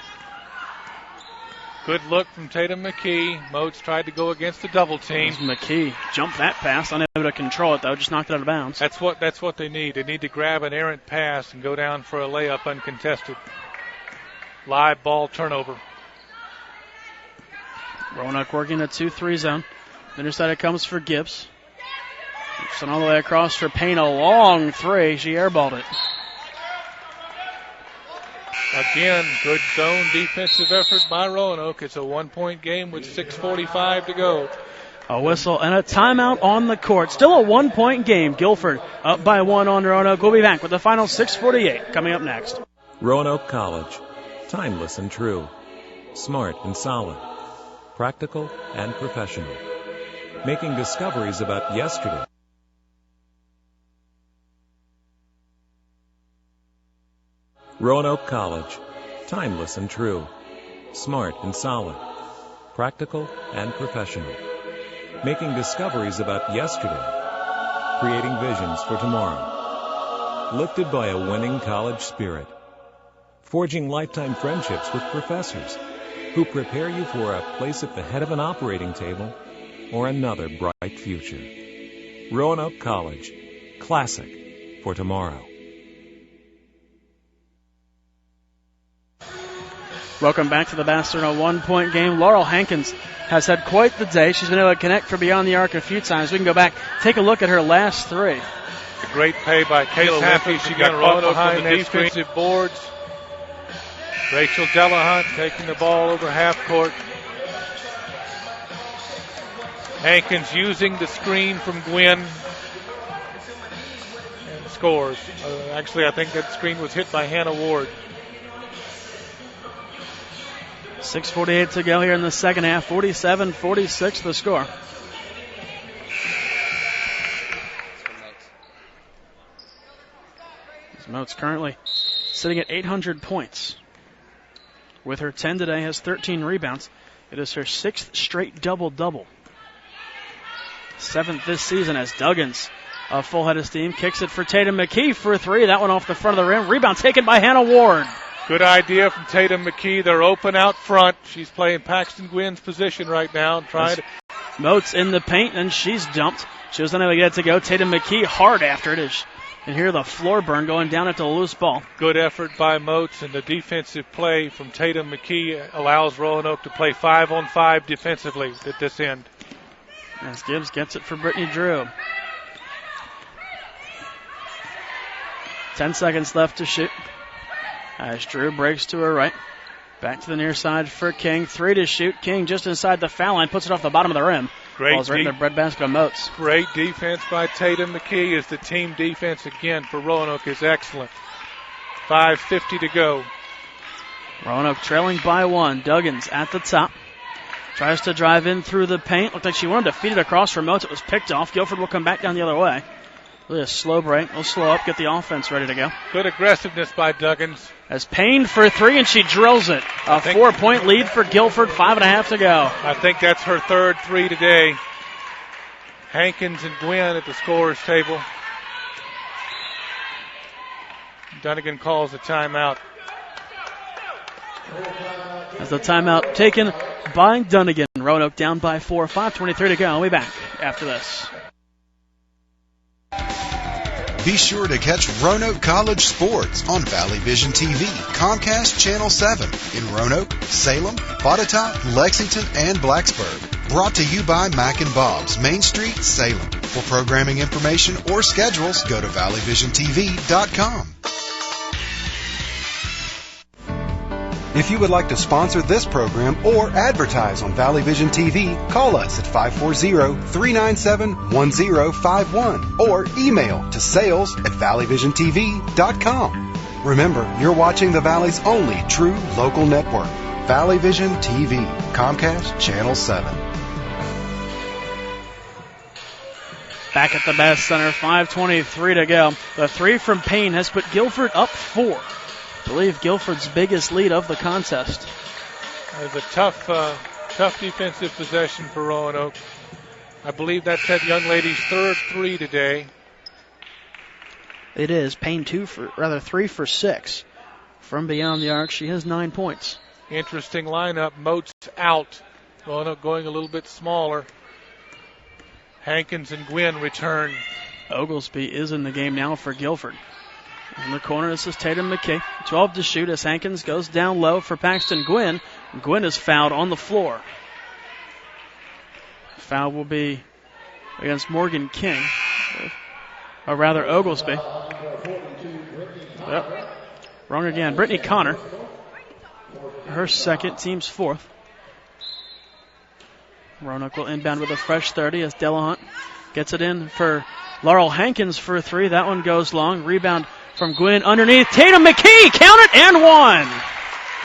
Good look from Tatum McKee. Moats tried to go against the double team. McKee jumped that pass, unable to control it though, just knocked it out of bounds. That's what they need. They need to grab an errant pass and go down for a layup uncontested. Live ball turnover. Roanoke working a 2-3 zone. The underside it comes for Gibbs. Sent all the way across for Payne, a long three. She airballed it. Again, good zone defensive effort by Roanoke. It's a 1-point game with 6:45 to go. A whistle and a timeout on the court. Still a 1-point game. Guilford up by 1 on Roanoke. We'll be back with the final 6:48 coming up next. Roanoke College. Timeless and true. Smart and solid. Practical and professional. Making discoveries about yesterday. Roanoke College. Timeless and true. Smart and solid. Practical and professional. Making discoveries about yesterday. Creating visions for tomorrow. Lifted by a winning college spirit. Forging lifetime friendships with professors who prepare you for a place at the head of an operating table or another bright future. Roanoke College. Classic for tomorrow. Welcome back to the Bastard. A 1-point game. Laurel Hankins has had quite the day. She's been able to connect for beyond the arc a few times. We can go back, take a look at her last three. A great play by Kayla Happy. She got caught behind the defensive boards. Rachel Delahunt taking the ball over half court. Hankins using the screen from Gwynn and scores. Actually, I think that screen was hit by Hannah Ward. 6:48 to go here in the second half. 47-46 the score. Moats currently sitting at 800 points. With her 10 today, has 13 rebounds. It is her 6th straight double-double. 7th this season as Duggins, a full head of steam, kicks it for Tatum McKee for 3. That one off the front of the rim. Rebound taken by Hannah Ward. Good idea from Tatum McKee. They're open out front. She's playing Paxton Gwynn's position right now. Moats in the paint, and she's dumped. She was unable to get it to go. Tatum McKee hard after it. And here the floor burn going down at the loose ball. Good effort by Moats, and the defensive play from Tatum McKee allows Roanoke to play 5-on-5 defensively at this end. As Gibbs gets it for Brittany Drew. 10 seconds left to shoot. As Drew breaks to her right. Back to the near side for King. 3 to shoot. King just inside the foul line. Puts it off the bottom of the rim. Ball's right in the breadbasket of Moats. Great defense by Tatum McKee as the team defense again for Roanoke is excellent. 5:50 to go. Roanoke trailing by 1. Duggins at the top. Tries to drive in through the paint. Looked like she wanted to feed it across for Moats. It was picked off. Guilford will come back down the other way. Really a slow break. We'll slow up, get the offense ready to go. Good aggressiveness by Duggins. As Payne for 3, and she drills it. A 4-point lead for Guilford, 5.5 to go. I think that's her third 3 today. Hankins and Gwynn at the scorer's table. Dunnigan calls a timeout. As the timeout taken by Dunnigan. Roanoke down by 4, 5:23 to go. We'll be back after this. Be sure to catch Roanoke College sports on Valley Vision TV, Comcast Channel 7 in Roanoke, Salem, Botetourt, Lexington, and Blacksburg. Brought to you by Mac and Bob's, Main Street, Salem. For programming information or schedules, go to valleyvisiontv.com. If you would like to sponsor this program or advertise on Valley Vision TV, call us at 540-397-1051 or email to sales@valleyvisiontv.com. Remember, you're watching the Valley's only true local network, Valley Vision TV, Comcast Channel 7. Back at the Bass Center, 5:23 to go. The three from Payne has put Guilford up 4. I believe Guilford's biggest lead of the contest. It was a tough defensive possession for Roanoke. I believe that's that young lady's third 3 today. It is. Payne 3 for 6. From beyond the arc, she has 9 points. Interesting lineup. Moats out. Roanoke going a little bit smaller. Hankins and Gwynn return. Oglesby is in the game now for Guilford. In the corner, this is Tatum McKay. 12 to shoot as Hankins goes down low for Paxton Gwynn. Gwynn is fouled on the floor. Foul will be against Morgan King. Or rather, Oglesby. Yep. Wrong again. Brittany Connor. Her second, team's fourth. Roanoke will inbound with a fresh 30 as Delahunt gets it in for Laurel Hankins for a 3. That one goes long. Rebound from Gwynn underneath. Tatum McKee, count it, and 1.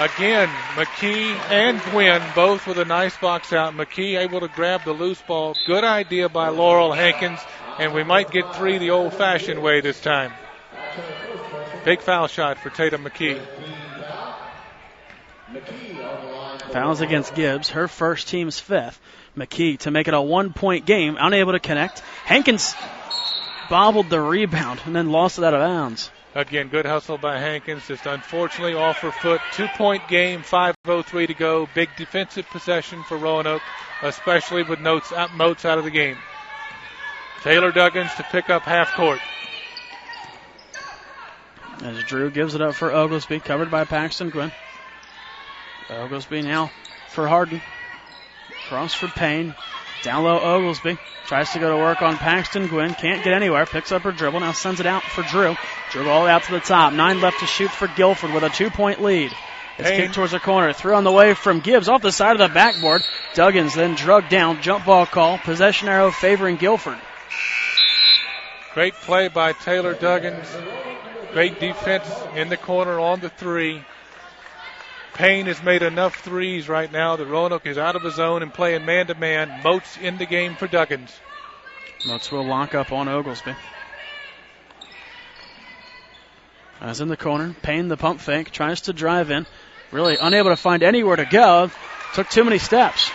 Again, McKee and Gwynn both with a nice box out. McKee able to grab the loose ball. Good idea by Laurel Hankins, and we might get 3 the old-fashioned way this time. Big foul shot for Tatum McKee. Fouls against Gibbs, her first, team's 5th. McKee to make it a 1-point game, unable to connect. Hankins bobbled the rebound and then lost it out of bounds. Again, good hustle by Hankins. Just unfortunately off her foot. 2-point game, 5:03 to go. Big defensive possession for Roanoke, especially with Moats out of the game. Taylor Duggins to pick up half court. As Drew gives it up for Oglesby, covered by Paxton Gwynn. Oglesby now for Harden. Cross for Payne. Down low, Oglesby. Tries to go to work on Paxton Gwynn. Can't get anywhere. Picks up her dribble. Now sends it out for Drew. Dribble all the way out to the top. 9 left to shoot for Guilford with a 2-point lead. It's kicked towards the corner. Through on the way from Gibbs off the side of the backboard. Duggins then drugged down. Jump ball call. Possession arrow favoring Guilford. Great play by Taylor Duggins. Great defense in the corner on the 3. Payne has made enough threes right now that Roanoke is out of his zone and playing man-to-man. Moats in the game for Duggins. Moats will lock up on Oglesby. As in the corner, Payne the pump fake, tries to drive in. Really unable to find anywhere to go. Took too many steps.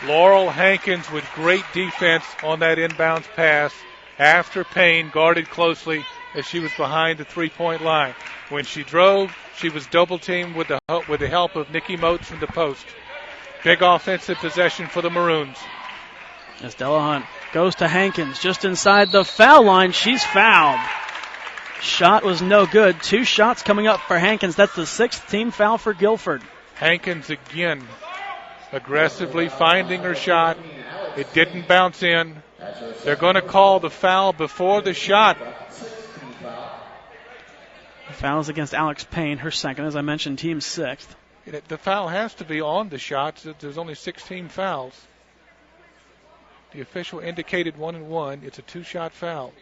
Laurel Hankins with great defense on that inbounds pass after Payne guarded closely as she was behind the 3-point line. When she drove, she was double-teamed with the help of Nikki Moats from the post. Big offensive possession for the Maroons. As Delahunt goes to Hankins just inside the foul line, she's fouled. Shot was no good. 2 shots coming up for Hankins. That's the 6th team foul for Guilford. Hankins again aggressively finding her shot. It didn't bounce in. They're going to call the foul before the shot. Fouls against Alex Payne, her second, as I mentioned, team 6th. The foul has to be on the shots. There's only 16 fouls. The official indicated 1 and 1. It's a 2-shot foul.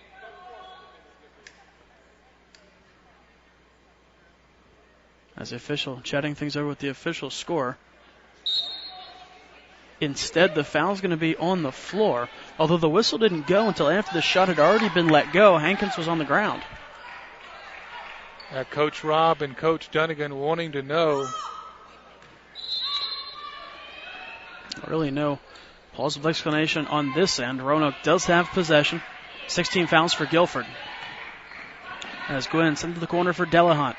As the official chatting things over with the official score. Instead, the foul's going to be on the floor. Although the whistle didn't go until after the shot had already been let go, Hankins was on the ground. Coach Robb and Coach Dunnigan wanting to know. Really no plausible explanation on this end. Roanoke does have possession. 16 fouls for Guilford. As Gwynn sent to the corner for Delahunt.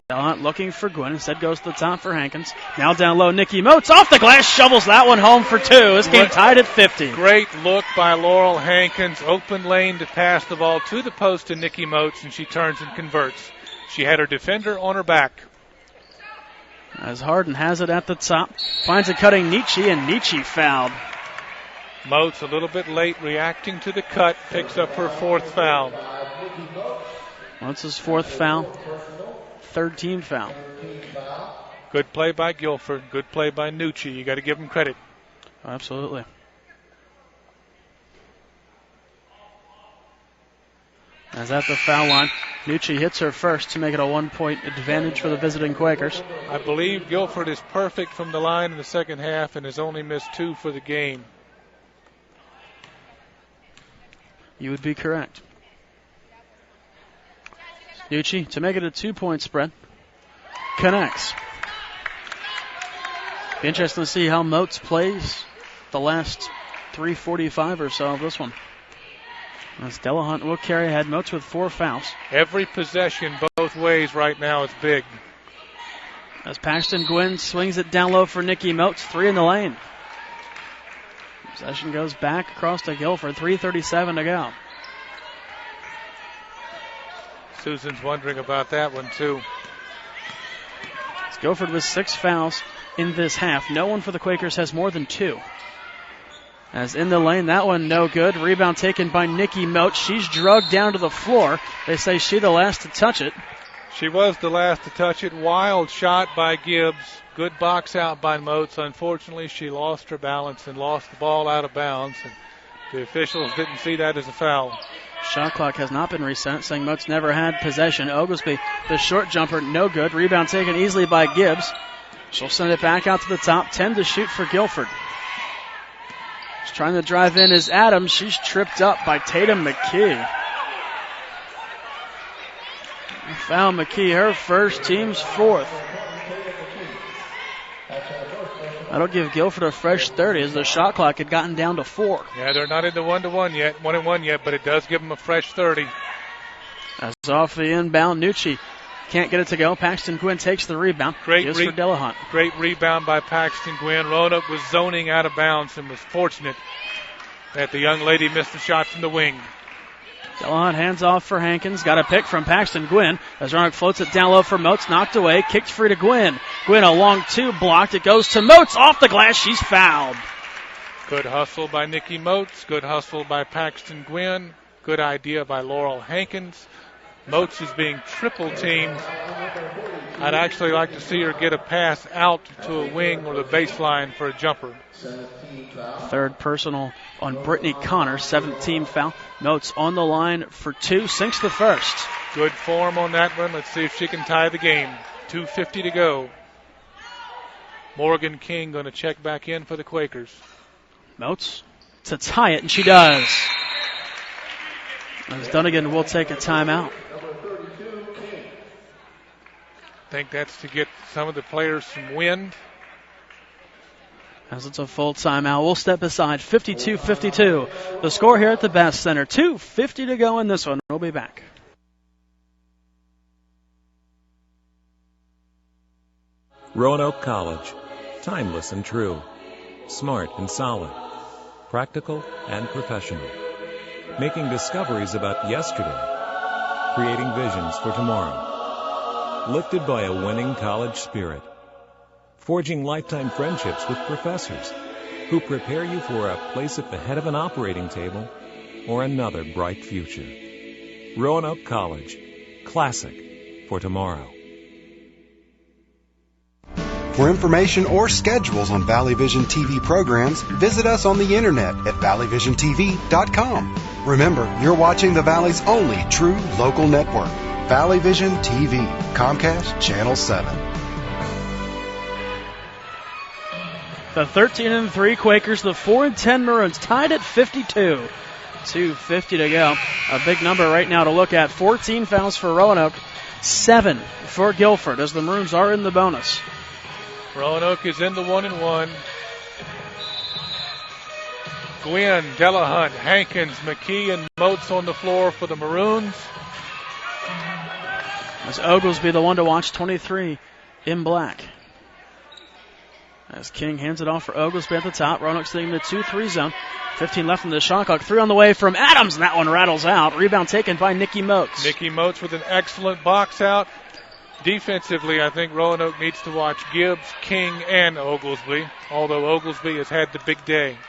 Delahunt looking for Gwynn. Instead goes to the top for Hankins. Now down low, Nikki Moats off the glass. Shovels that one home for 2. This game tied at 50. Great look by Laurel Hankins. Open lane to pass the ball to the post to Nikki Moats, and she turns and converts. She had her defender on her back. As Harden has it at the top. Finds it cutting Nietzsche, and Nietzsche fouled. Moats a little bit late reacting to the cut. Picks up her 4th foul. That's his 4th foul. 3rd team foul. Good play by Guilford. Good play by Nucci. You got to give him credit. Absolutely. As at the foul line, Nucci hits her first to make it a 1-point advantage for the visiting Quakers. I believe Guilford is perfect from the line in the second half and has only missed 2 for the game. You would be correct. Nucci to make it a 2-point spread. Connects. Be interesting to see how Moats plays the last 3:45 or so of this one. As Delahunt will carry ahead. Moats with 4 fouls. Every possession both ways right now is big. As Paxton Gwynn swings it down low for Nikki Moats. 3 in the lane. Possession goes back across to Guilford. 3:37 to go. Susan's wondering about that one, too. As Guilford with 6 fouls in this half. No one for the Quakers has more than 2. As in the lane, that one no good. Rebound taken by Nikki Moats. She's drugged down to the floor. They say she the last to touch it. She was the last to touch it. Wild shot by Gibbs. Good box out by Moats. Unfortunately, she lost her balance and lost the ball out of bounds. And the officials didn't see that as a foul. Shot clock has not been reset, saying Moats never had possession. Oglesby, the short jumper, no good. Rebound taken easily by Gibbs. She'll send it back out to the top. 10 to shoot for Guilford. She's trying to drive in is Adams. She's tripped up by Tatum McKee. Foul McKee, her first, team's 4th. That'll give Guilford a fresh 30 as the shot clock had gotten down to 4. Yeah, they're not in the 1-1 yet, 1-1 yet, but it does give them a fresh 30. As off the inbound, Nucci can't get it to go. Paxton Gwynn takes the rebound. Great for Delahunt. Great rebound by Paxton Gwynn. Roanoke was zoning out of bounds and was fortunate that the young lady missed the shot from the wing. Delahunt hands off for Hankins. Got a pick from Paxton Gwynn as Roanoke floats it down low for Moats. Knocked away. Kicked free to Gwynn. Gwynn a long 2 blocked. It goes to Moats. Off the glass. She's fouled. Good hustle by Nikki Moats. Good hustle by Paxton Gwynn. Good idea by Laurel Hankins. Moats is being triple teamed. I'd actually like to see her get a pass out to a wing or the baseline for a jumper. 3rd personal on Brittany Connor. 17 foul. Moats on the line for 2. Sinks the first. Good form on that one. Let's see if she can tie the game. 2:50 to go. Morgan King going to check back in for the Quakers. Moats to tie it, and she does. As Dunnigan will take a timeout. I think that's to get some of the players some wind. As it's a full timeout, we'll step aside. 52-52. The score here at the Bass Center. 2:50 to go in this one. We'll be back. Roanoke College. Timeless and true. Smart and solid. Practical and professional. Making discoveries about yesterday. Creating visions for tomorrow. Lifted by a winning college spirit. Forging lifetime friendships with professors who prepare you for a place at the head of an operating table or another bright future. Roanoke College. Classic for tomorrow. For information or schedules on Valley Vision TV programs, visit us on the internet at valleyvisiontv.com. Remember, you're watching the Valley's only true local network, Valley Vision TV, Comcast Channel 7. The 13-3 Quakers, the 4-10 Maroons, tied at 52. 2:50 to go. A big number right now to look at. 14 fouls for Roanoke, 7 for Guilford, as the Maroons are in the bonus. Roanoke is in the 1-1. Gwynn, Delahunt, Hankins, McKee, and Moats on the floor for the Maroons. As Oglesby, the one to watch, 23 in black. As King hands it off for Oglesby at the top. Roanoke sitting in the 2-3 zone. 15 left in the shot clock. 3 on the way from Adams, and that one rattles out. Rebound taken by Nikki Moats. Nikki Moats with an excellent box out. Defensively, I think Roanoke needs to watch Gibbs, King, and Oglesby, although Oglesby has had the big day.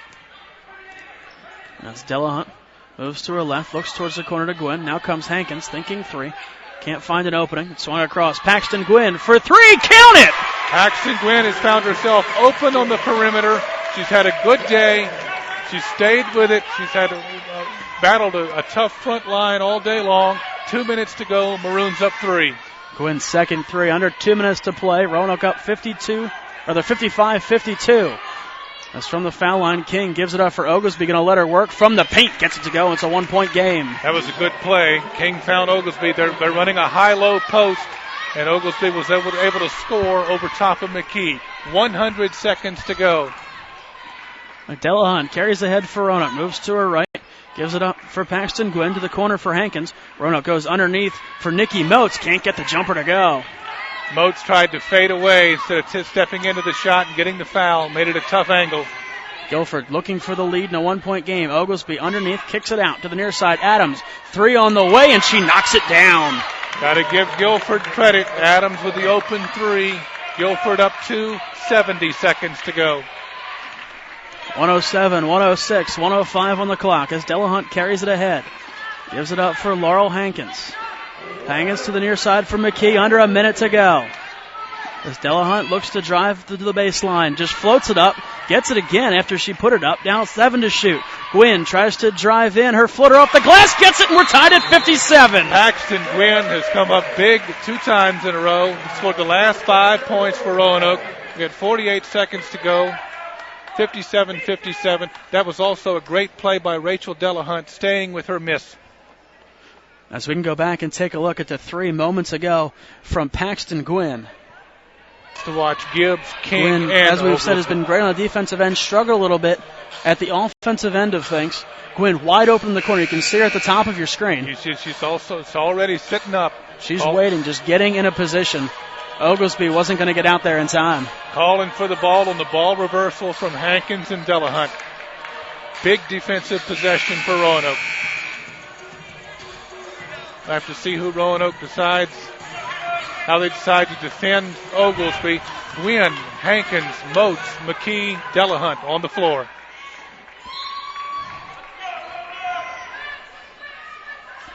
As Delahunt moves to her left, looks towards the corner to Gwynn. Now comes Hankins, thinking 3. Can't find an opening. It's swung across. Paxton Gwynn for 3. Count it! Paxton Gwynn has found herself open on the perimeter. She's had a good day. She's stayed with it. She's had battled a tough front line all day long. 2 minutes to go. Maroons up 3. Gwynn's second 3 under 2 minutes to play. Roanoke up 55-52. That's from the foul line. King gives it up for Oglesby. Going to let her work from the paint. Gets it to go. It's a 1-point game. That was a good play. King found Oglesby. They're running a high-low post, and Oglesby was able to score over top of McKee. 100 seconds to go. Delahunt carries ahead for Roanoke. Moves to her right. Gives it up for Paxton Gwynn to the corner for Hankins. Roanoke goes underneath for Nikki Moats. Can't get the jumper to go. Moats tried to fade away instead of stepping into the shot and getting the foul. Made it a tough angle. Guilford looking for the lead in a 1-point game. Oglesby underneath, kicks it out to the near side. Adams, 3 on the way, and she knocks it down. Got to give Guilford credit. Adams with the open 3. Guilford up 2, 70 seconds to go. 107, 106, 105 on the clock as Delahunt carries it ahead. Gives it up for Laurel Hankins. Hankins to the near side for McKee. Under a minute to go. As Delahunt looks to drive to the baseline. Just floats it up. Gets it again after she put it up. Down 7 to shoot. Gwynn tries to drive in. Her footer off the glass. Gets it, and we're tied at 57. Paxton Gwynn has come up big 2 times in a row. Scored the last 5 points for Roanoke. We got 48 seconds to go. 57-57. That was also a great play by Rachel Delahunt, staying with her miss. As we can go back and take a look at the 3 moments ago from Paxton Gwynn. To watch Gibbs, King, Gwynn, and as we've Oglesby. said, has been great on the defensive end. Struggled a little bit at the offensive end of things. Gwynn wide open in the corner. You can see her at the top of your screen. She's already sitting up. She's waiting, just getting in a position. Oglesby wasn't going to get out there in time. Calling for the ball on the ball reversal from Hankins and Delahunt. Big defensive possession for Roanoke. I have to see who Roanoke decides, how they decide to defend Oglesby. Gwynn, Hankins, Moats, McKee, Delahunt on the floor.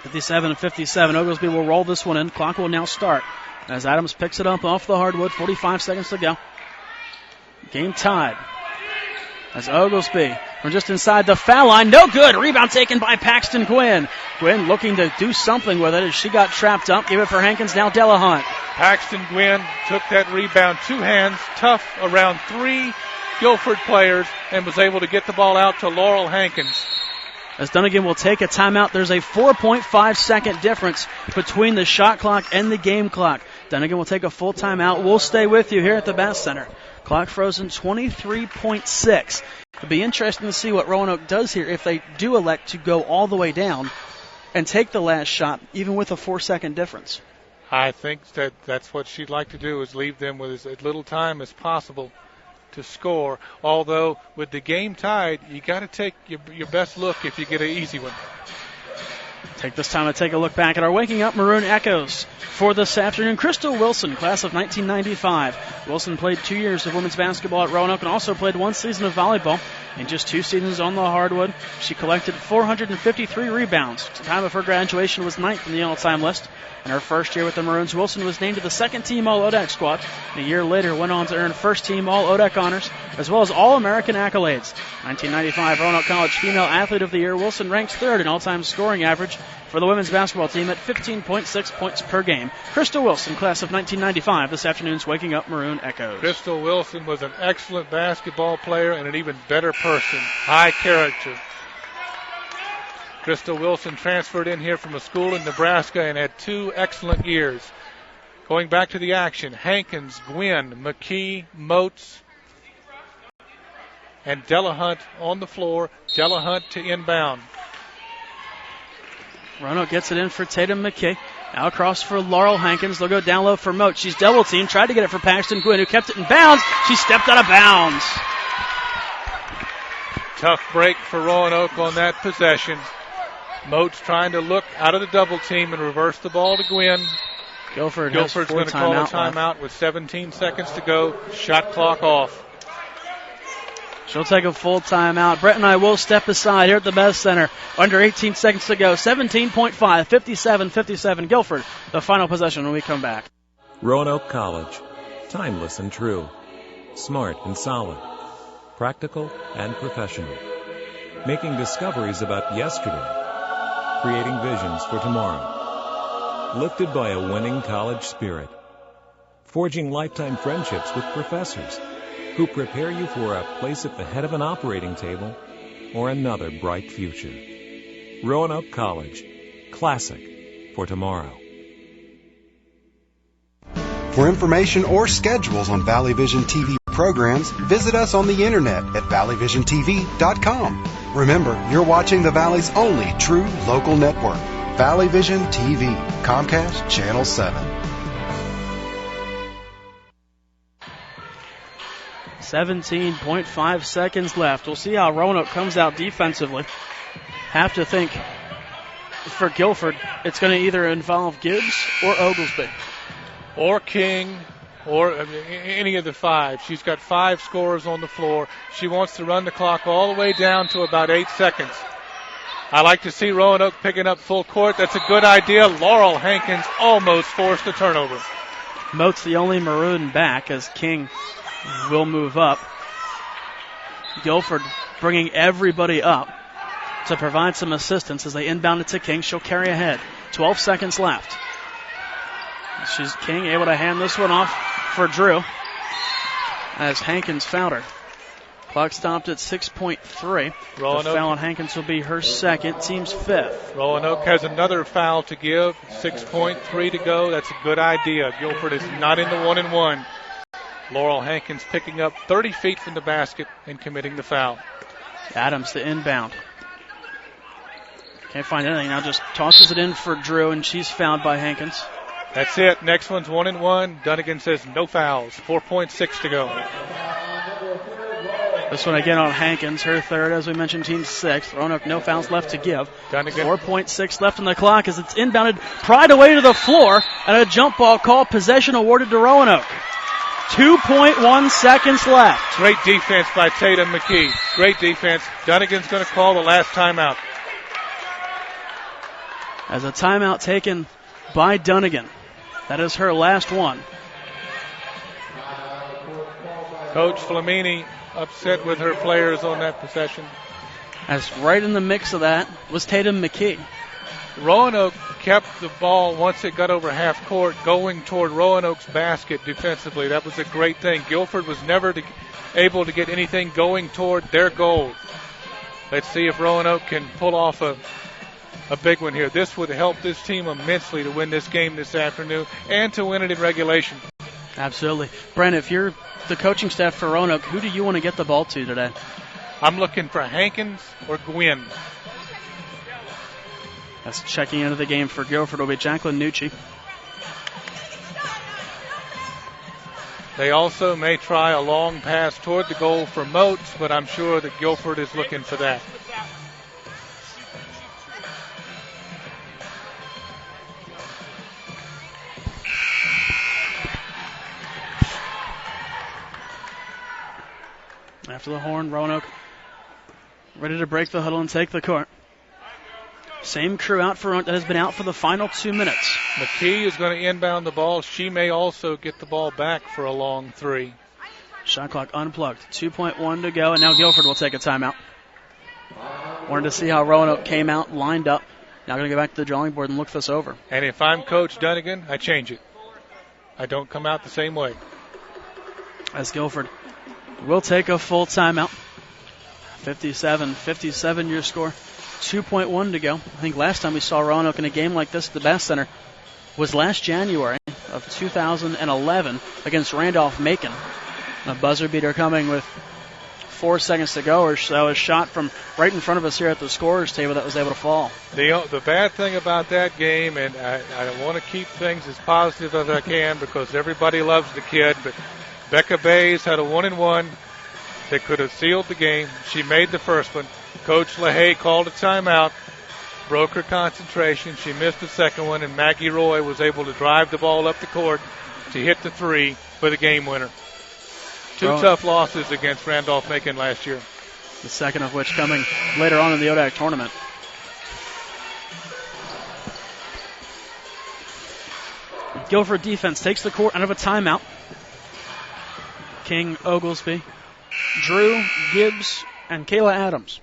(57-57). Oglesby will roll this one in. Clock will now start as Adams picks it up off the hardwood. 45 seconds to go. Game tied. As Oglesby from just inside the foul line. No good. Rebound taken by Paxton Gwynn. Gwynn looking to do something with it as she got trapped up. Give it for Hankins. Now Delahunt. Paxton Gwynn took that rebound 2 hands, tough around 3 Guilford players, and was able to get the ball out to Laurel Hankins. As Dunnigan will take a timeout, there's a 4.5 second difference between the shot clock and the game clock. Dunnigan will take a full timeout. We'll stay with you here at the Bass Center. Clock frozen 23.6. It'll be interesting to see what Roanoke does here if they do elect to go all the way down and take the last shot, even with a 4-second difference. I think that's what she'd like to do, is leave them with as little time as possible to score. Although with the game tied, you got to take your best look if you get an easy one. Take this time to take a look back at our Waking Up Maroon Echoes for this afternoon. Crystal Wilson, class of 1995. Wilson played 2 years of women's basketball at Roanoke and also played 1 season of volleyball. In just 2 seasons on the hardwood, she collected 453 rebounds. The time of her graduation was 9th in the all-time list. In her first year with the Maroons, Wilson was named to the second-team All-ODAC squad. A year later, went on to earn first-team All-ODAC honors, as well as All-American accolades. 1995 Roanoke College Female Athlete of the Year, Wilson ranks 3rd in all-time scoring average for the women's basketball team at 15.6 points per game. Crystal Wilson, class of 1995, this afternoon's Waking Up Maroon Echoes. Crystal Wilson was an excellent basketball player and an even better person. High character. Crystal Wilson transferred in here from a school in Nebraska and had 2 excellent years. Going back to the action, Hankins, Gwynn, McKee, Moats, and Delahunt on the floor. Delahunt to inbound. Roanoke gets it in for Tatum McKee. Now across for Laurel Hankins. They'll go down low for Moat. She's double teamed. Tried to get it for Paxton Gwynn, who kept it in bounds. She stepped out of bounds. Tough break for Roanoke on that possession. Moats trying to look out of the double team and reverse the ball to Gwynn. Guilford's going to call a timeout with 17 seconds to go. Shot clock off. She'll take a full timeout. Brett and I will step aside here at the Best Center. Under 18 seconds to go. 17.5, 57-57 Guilford. The final possession when we come back. Roanoke College. Timeless and true. Smart and solid. Practical and professional. Making discoveries about yesterday. Creating visions for tomorrow. Lifted by a winning college spirit. Forging lifetime friendships with professors. who prepare you for a place at the head of an operating table or another bright future. Roanoke College, classic for tomorrow. For information or schedules on Valley Vision TV programs, visit us on the internet at valleyvisiontv.com. Remember, you're watching the Valley's only true local network, Valley Vision TV, Comcast Channel 7. 17.5 seconds left. We'll see how Roanoke comes out defensively. Have to think for Guilford, it's going to either involve Gibbs or Oglesby. Or King, or any of the five. She's got 5 scorers on the floor. She wants to run the clock all the way down to about 8 seconds. I like to see Roanoke picking up full court. That's a good idea. Laurel Hankins almost forced a turnover. Moat's the only maroon back as King will move up. Guilford bringing everybody up to provide some assistance as they inbound it to King. She'll carry ahead. 12 seconds left. She's King able to hand this one off for Drew as Hankins fouled her. Clock stopped at 6.3. The foul on Hankins will be her second, team's 5th. Roanoke has another foul to give. 6.3 to go. That's a good idea. Guilford is not in the 1-and-1. Laurel Hankins picking up 30 feet from the basket and committing the foul. Adams the inbound. Can't find anything now, just tosses it in for Drew, and she's fouled by Hankins. That's it. Next one's 1-and-1. Dunnigan says no fouls. 4.6 to go. This one again on Hankins, her third, as we mentioned, team's 6th. Roanoke, no fouls left to give. Dunnigan. 4.6 left on the clock as it's inbounded, pried away to the floor, and a jump ball call, possession awarded to Roanoke. 2.1 seconds left. Great defense by Tatum McKee. Great defense. Dunnigan's going to call the last timeout. As a timeout taken by Dunnigan. That is her last one. Coach Flamini upset with her players on that possession. As right in the mix of that was Tatum McKee. Roanoke kept the ball once it got over half court going toward Roanoke's basket defensively. That was a great thing. Guilford was never able to get anything going toward their goal. Let's see if Roanoke can pull off a big one here. This would help this team immensely to win this game this afternoon and to win it in regulation. Absolutely. Brent, if you're the coaching staff for Roanoke, who do you want to get the ball to today? I'm looking for Hankins or Gwynn. That's checking into the game for Guilford will be Jacqueline Nucci. They also may try a long pass toward the goal for Moats, but I'm sure that Guilford is looking for that. After the horn, Roanoke ready to break the huddle and take the court. Same crew out for Roanoke that has been out for the final 2 minutes. McKee is going to inbound the ball. She may also get the ball back for a long 3. Shot clock unplugged. 2.1 to go, and now Guilford will take a timeout. Wanted to see how Roanoke came out, lined up. Now going to go back to the drawing board and look this over. And if I'm Coach Dunnigan, I change it. I don't come out the same way. As Guilford will take a full timeout. 57 your score. 2.1 to go. I think last time we saw Roanoke in a game like this at the Bass Center was last January of 2011 against Randolph-Macon. A buzzer beater coming with 4 seconds to go or so. A shot from right in front of us here at the scorer's table that was able to fall. The bad thing about that game, and I want to keep things as positive as I can because everybody loves the kid, but Becca Bays had a 1-and-1 that could have sealed the game. She made the first one. Coach LaHaye called a timeout, broke her concentration. She missed the second one, and Maggie Roy was able to drive the ball up the court to hit the 3 for the game winner. Two tough losses against Randolph-Macon last year. The second of which coming later on in the ODAC tournament. Guilford defense takes the court out of a timeout. King, Oglesby, Drew, Gibbs, and Kayla Adams.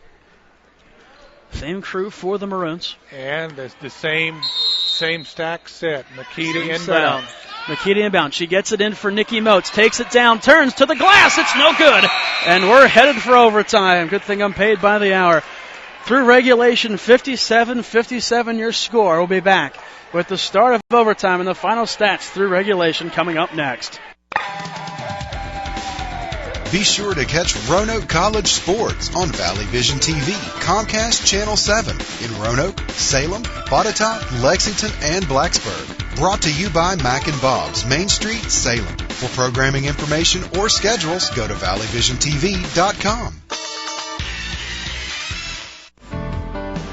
Same crew for the Maroons. And the same same stack set. Makita Same inbound. Makita inbound. She gets it in for Nikki Moats. Takes it down. Turns to the glass. It's no good. And we're headed for overtime. Good thing I'm paid by the hour. Through regulation, 57-57 your score. We'll be back with the start of overtime and the final stats through regulation coming up next. Be sure to catch Roanoke College sports on Valley Vision TV, Comcast Channel 7 in Roanoke, Salem, Botetourt, Lexington, and Blacksburg. Brought to you by Mac and Bob's, Main Street, Salem. For programming information or schedules, go to valleyvisiontv.com.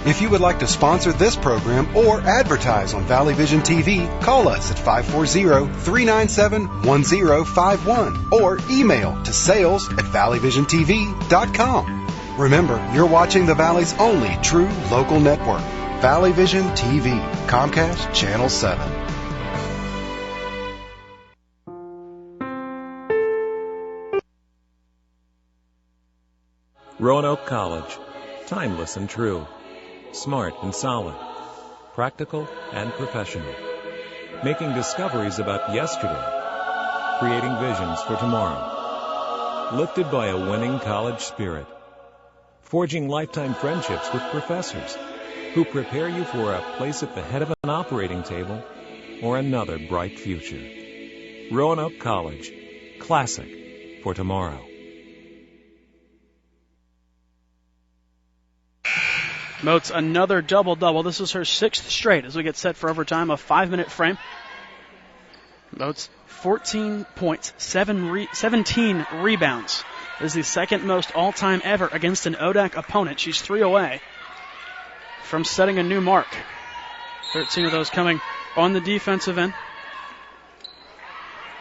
If you would like to sponsor this program or advertise on Valley Vision TV, call us at 540-397-1051 or email to sales@valleyvisiontv.com. Remember, you're watching the Valley's only true local network, Valley Vision TV, Comcast Channel 7. Roanoke College. Timeless and true. Smart and solid. Practical and professional. Making discoveries about yesterday. Creating visions for tomorrow. Lifted by a winning college spirit. Forging lifetime friendships with professors who prepare you for a place at the head of an operating table or another bright future. Roanoke College. Classic for tomorrow. Moats another double-double. This is her 6th straight as we get set for overtime, a 5-minute frame. Moats 14 points, 17 rebounds. This is the second most all-time ever against an ODAC opponent. She's 3 away from setting a new mark. 13 of those coming on the defensive end.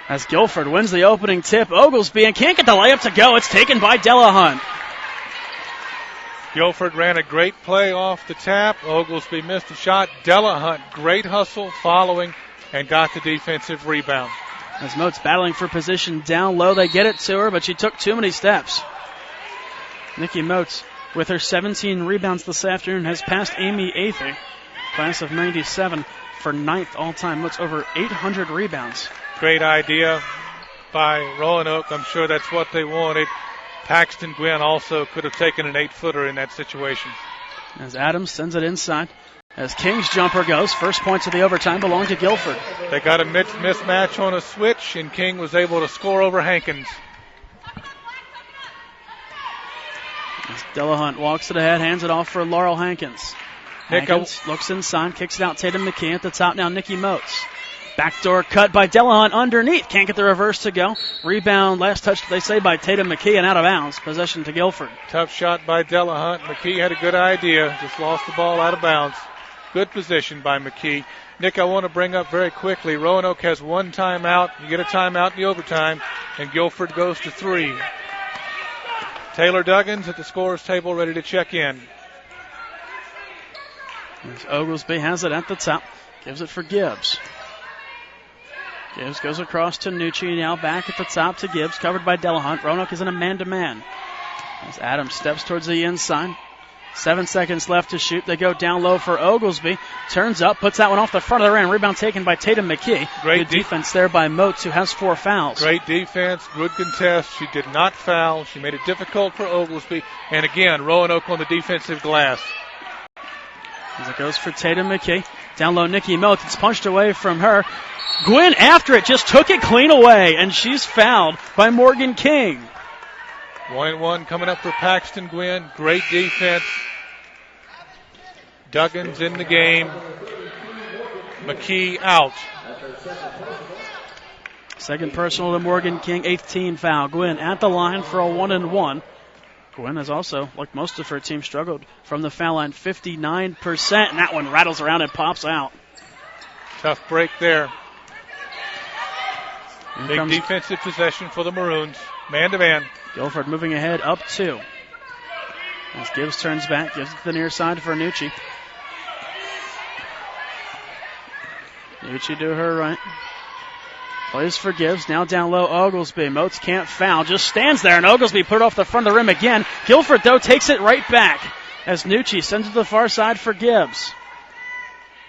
As Guilford wins the opening tip, Oglesby, and can't get the layup to go. It's taken by Delahunt. Guilford ran a great play off the tap. Oglesby missed the shot. Delahunt, great hustle following and got the defensive rebound. As Moats battling for position down low, they get it to her, but she took too many steps. Nikki Moats, with her 17 rebounds this afternoon, has passed Amy Athey, class of 97, for 9th all-time. Moats over 800 rebounds. Great idea by Roanoke. I'm sure that's what they wanted. Paxton Gwynn also could have taken an 8-footer in that situation. As Adams sends it inside. As King's jumper goes, first points of the overtime belong to Guilford. They got a mismatch on a switch, and King was able to score over Hankins. As Delahunt walks it ahead, hands it off for Laurel Hankins. Hankins looks inside, kicks it out. Tatum McKee at the top now. Nikki Moats. Backdoor cut by Delahunt underneath. Can't get the reverse to go. Rebound, last touch, they say, by Tatum McKee and out of bounds. Possession to Guilford. Tough shot by Delahunt. McKee had a good idea. Just lost the ball out of bounds. Good position by McKee. Nick, I want to bring up very quickly, Roanoke has one timeout. You get a timeout in the overtime, and Guilford goes to 3. Taylor Duggins at the scorer's table ready to check in. As Oglesby has it at the top. Gives it for Gibbs. Gibbs goes across to Nucci, now back at the top to Gibbs, covered by Delahunt. Roanoke is in a man-to-man. As Adams steps towards the inside. 7 seconds left to shoot. They go down low for Oglesby. Turns up, puts that one off the front of the rim. Rebound taken by Tatum McKee. Great good defense there by Moats, who has 4 fouls. Great defense, good contest. She did not foul. She made it difficult for Oglesby. And again, Roanoke on the defensive glass. As it goes for Tatum McKee. Down low, Nikki Moats. It's punched away from her. Gwynn after it, just took it clean away, and she's fouled by Morgan King. 1-1 coming up for Paxton Gwynn. Great defense. Duggins in the game. McKee out. Second personal to Morgan King, 8th team foul. Gwynn at the line for a 1-1. Gwynn has also, like most of her team, struggled from the foul line 59%, and that one rattles around and pops out. Tough break there. Big defensive possession for the Maroons. Man-to-man. Guilford moving ahead, up 2. As Gibbs turns back, gives it to the near side for Nucci. Nucci to her right. Plays for Gibbs, now down low, Oglesby. Moats can't foul, just stands there, and Oglesby put it off the front of the rim again. Guilford, though, takes it right back as Nucci sends it to the far side for Gibbs.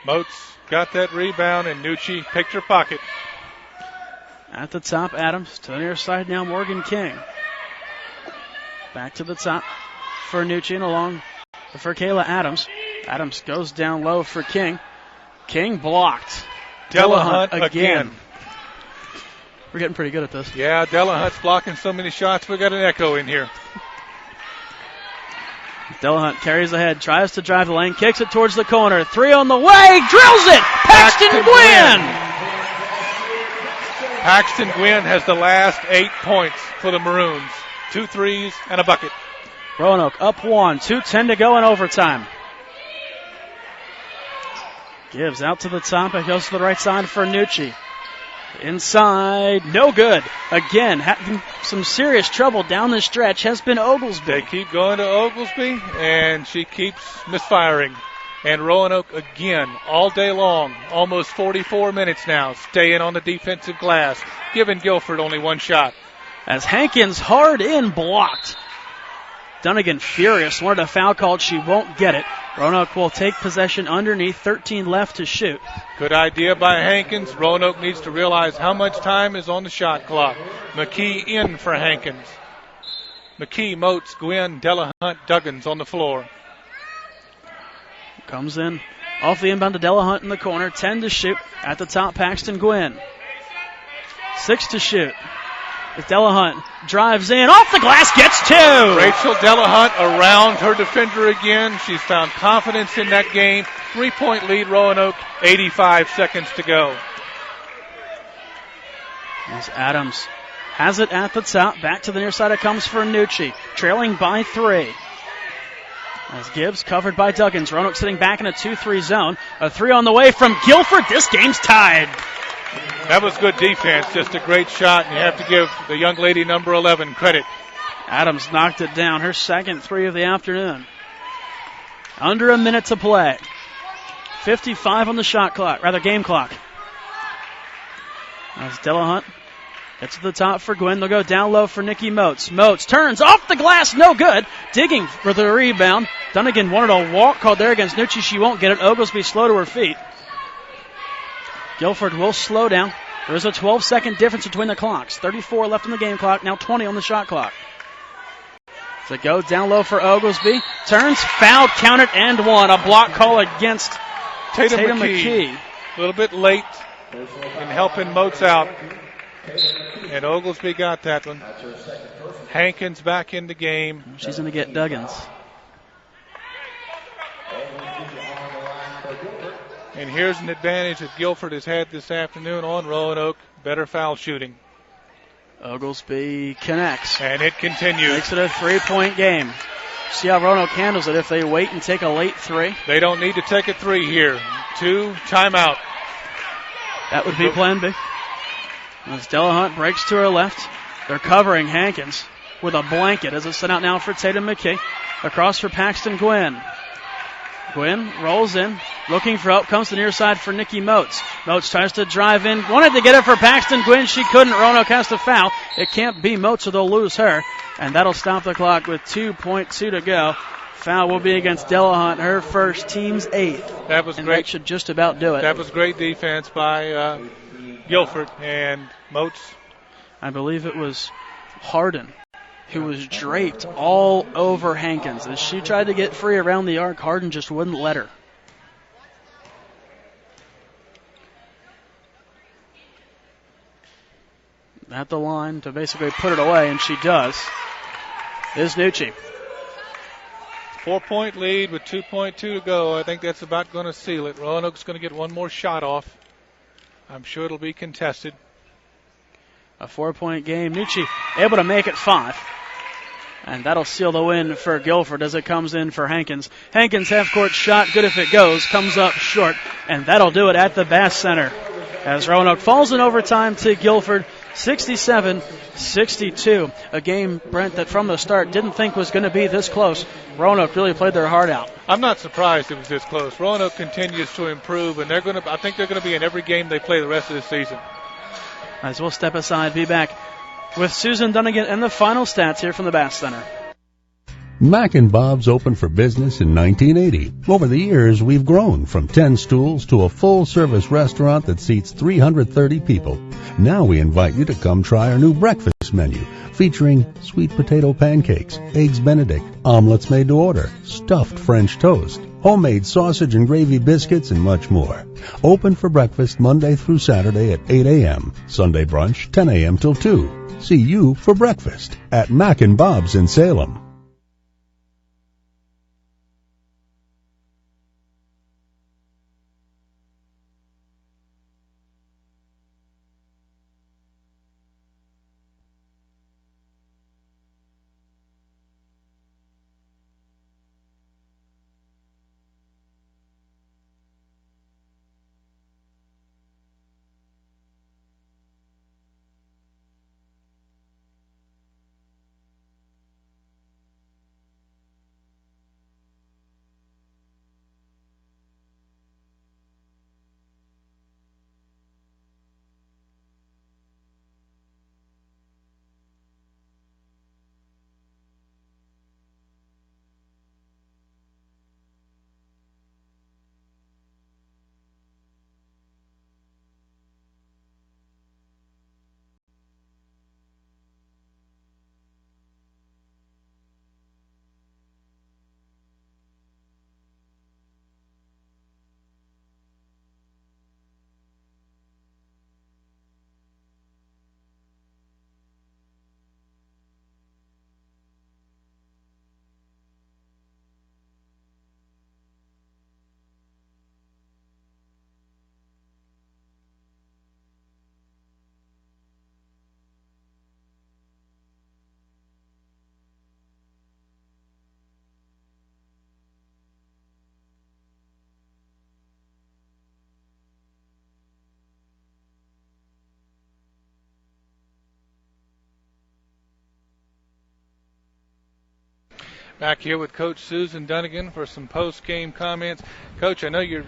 Moats got that rebound, and Nucci picked her pocket. At the top, Adams. To the near side now, Morgan King. Back to the top for Nucci and along for Kayla Adams. Adams goes down low for King. King blocked. Delahunt again. We're getting pretty good at this. Yeah, Delahunt's blocking so many shots, we got an echo in here. Delahunt carries ahead, tries to drive the lane, kicks it towards the corner. 3 on the way, drills it! Paxton Gwynn! Paxton Gwynn has the last 8 points for the Maroons. 2 threes and a bucket. Roanoke up 1, 2:10 to go in overtime. Gives out to the top, it goes to the right side for Nucci. Inside, no good. Again, having some serious trouble down the stretch has been Oglesby. They keep going to Oglesby, and she keeps misfiring. And Roanoke again, all day long, almost 44 minutes now, staying on the defensive glass, giving Guilford only 1 shot. As Hankins hard in blocked. Dunnigan furious, wanted a foul called, she won't get it. Roanoke will take possession underneath, 13 left to shoot. Good idea by Hankins. Roanoke needs to realize how much time is on the shot clock. McKee in for Hankins. McKee, Moats, Gwynn, Delahunt, Duggins on the floor. Comes in off the inbound to Delahunt in the corner, 10 to shoot. At the top, Paxton Gwynn. 6 to shoot. As Delahunt drives in, off the glass, gets 2. Rachel Delahunt around her defender again. She's found confidence in that game. 3-point lead, Roanoke, 85 seconds to go. As Adams has it at the top, back to the near side it comes for Nucci, trailing by 3. As Gibbs covered by Duggins, Roanoke sitting back in a 2-3 zone. A 3 on the way from Guilford. This game's tied. That was good defense, just a great shot, and you have to give the young lady number 11 credit. Adams knocked it down, her second 3 of the afternoon. Under a minute to play. 55 on the shot clock, rather game clock. As Delahunt gets to the top for Gwynn, they'll go down low for Nikki Moats. Moats turns off the glass, no good. Digging for the rebound. Dunnigan wanted a walk called there against Nucci, she won't get it. Oglesby slow to her feet. Guilford will slow down. There is a 12-second difference between the clocks. 34 left on the game clock, now 20 on the shot clock. So it goes down low for Oglesby. Turns, fouled, counted, and 1. A block call against Tatum McKee. A little bit late in helping Moats out. And Oglesby got that one. Hankins back in the game. She's going to get Duggins. And here's an advantage that Guilford has had this afternoon on Roanoke. Better foul shooting. Oglesby connects. And it continues. Makes it a 3-point game. See how Roanoke handles it if they wait and take a late 3. They don't need to take a 3 here. 2, timeout. That would be plan B. As Delahunt breaks to her left, they're covering Hankins with a blanket as it's sent out now for Tatum McKee. Across for Paxton Gwynn. Gwynn rolls in, looking for help, comes to the near side for Nikki Moats. Moats tries to drive in, wanted to get it for Paxton Gwynn, she couldn't. Roanoke has to foul. It can't be Moats or they'll lose her, and that'll stop the clock with 2.2 to go. Foul will be against Delahunt, her first, team's 8th. That was and great. That should just about do it. That was great defense by Guilford and Moats. I believe it was Harden who was draped all over Hankins. As she tried to get free around the arc, Harden just wouldn't let her. At the line to basically put it away, and she does, is Nucci. 4-point lead with 2.2 to go. I think that's about going to seal it. Roanoke's going to get one more shot off. I'm sure it'll be contested. A 4-point game. Nucci able to make it 5. And that'll seal the win for Guilford as it comes in for Hankins. Hankins half-court shot, good if it goes, comes up short. And that'll do it at the Bass Center. As Roanoke falls in overtime to Guilford, 67-62. A game, Brent, that from the start didn't think was going to be this close. Roanoke really played their heart out. I'm not surprised it was this close. Roanoke continues to improve, and I think they're going to be in every game they play the rest of the season. As we'll step aside, be back with Susan Dunnigan and the final stats here from the Bass Center. Mac and Bob's opened for business in 1980. Over the years, we've grown from 10 stools to a full-service restaurant that seats 330 people. Now we invite you to come try our new breakfast menu, featuring sweet potato pancakes, eggs Benedict, omelets made to order, stuffed French toast, homemade sausage and gravy biscuits, and much more. Open for breakfast Monday through Saturday at 8 a.m., Sunday brunch 10 a.m. till 2. See you for breakfast at Mac and Bob's in Salem. Back here with Coach Susan Dunnigan for some post-game comments. Coach, I know you're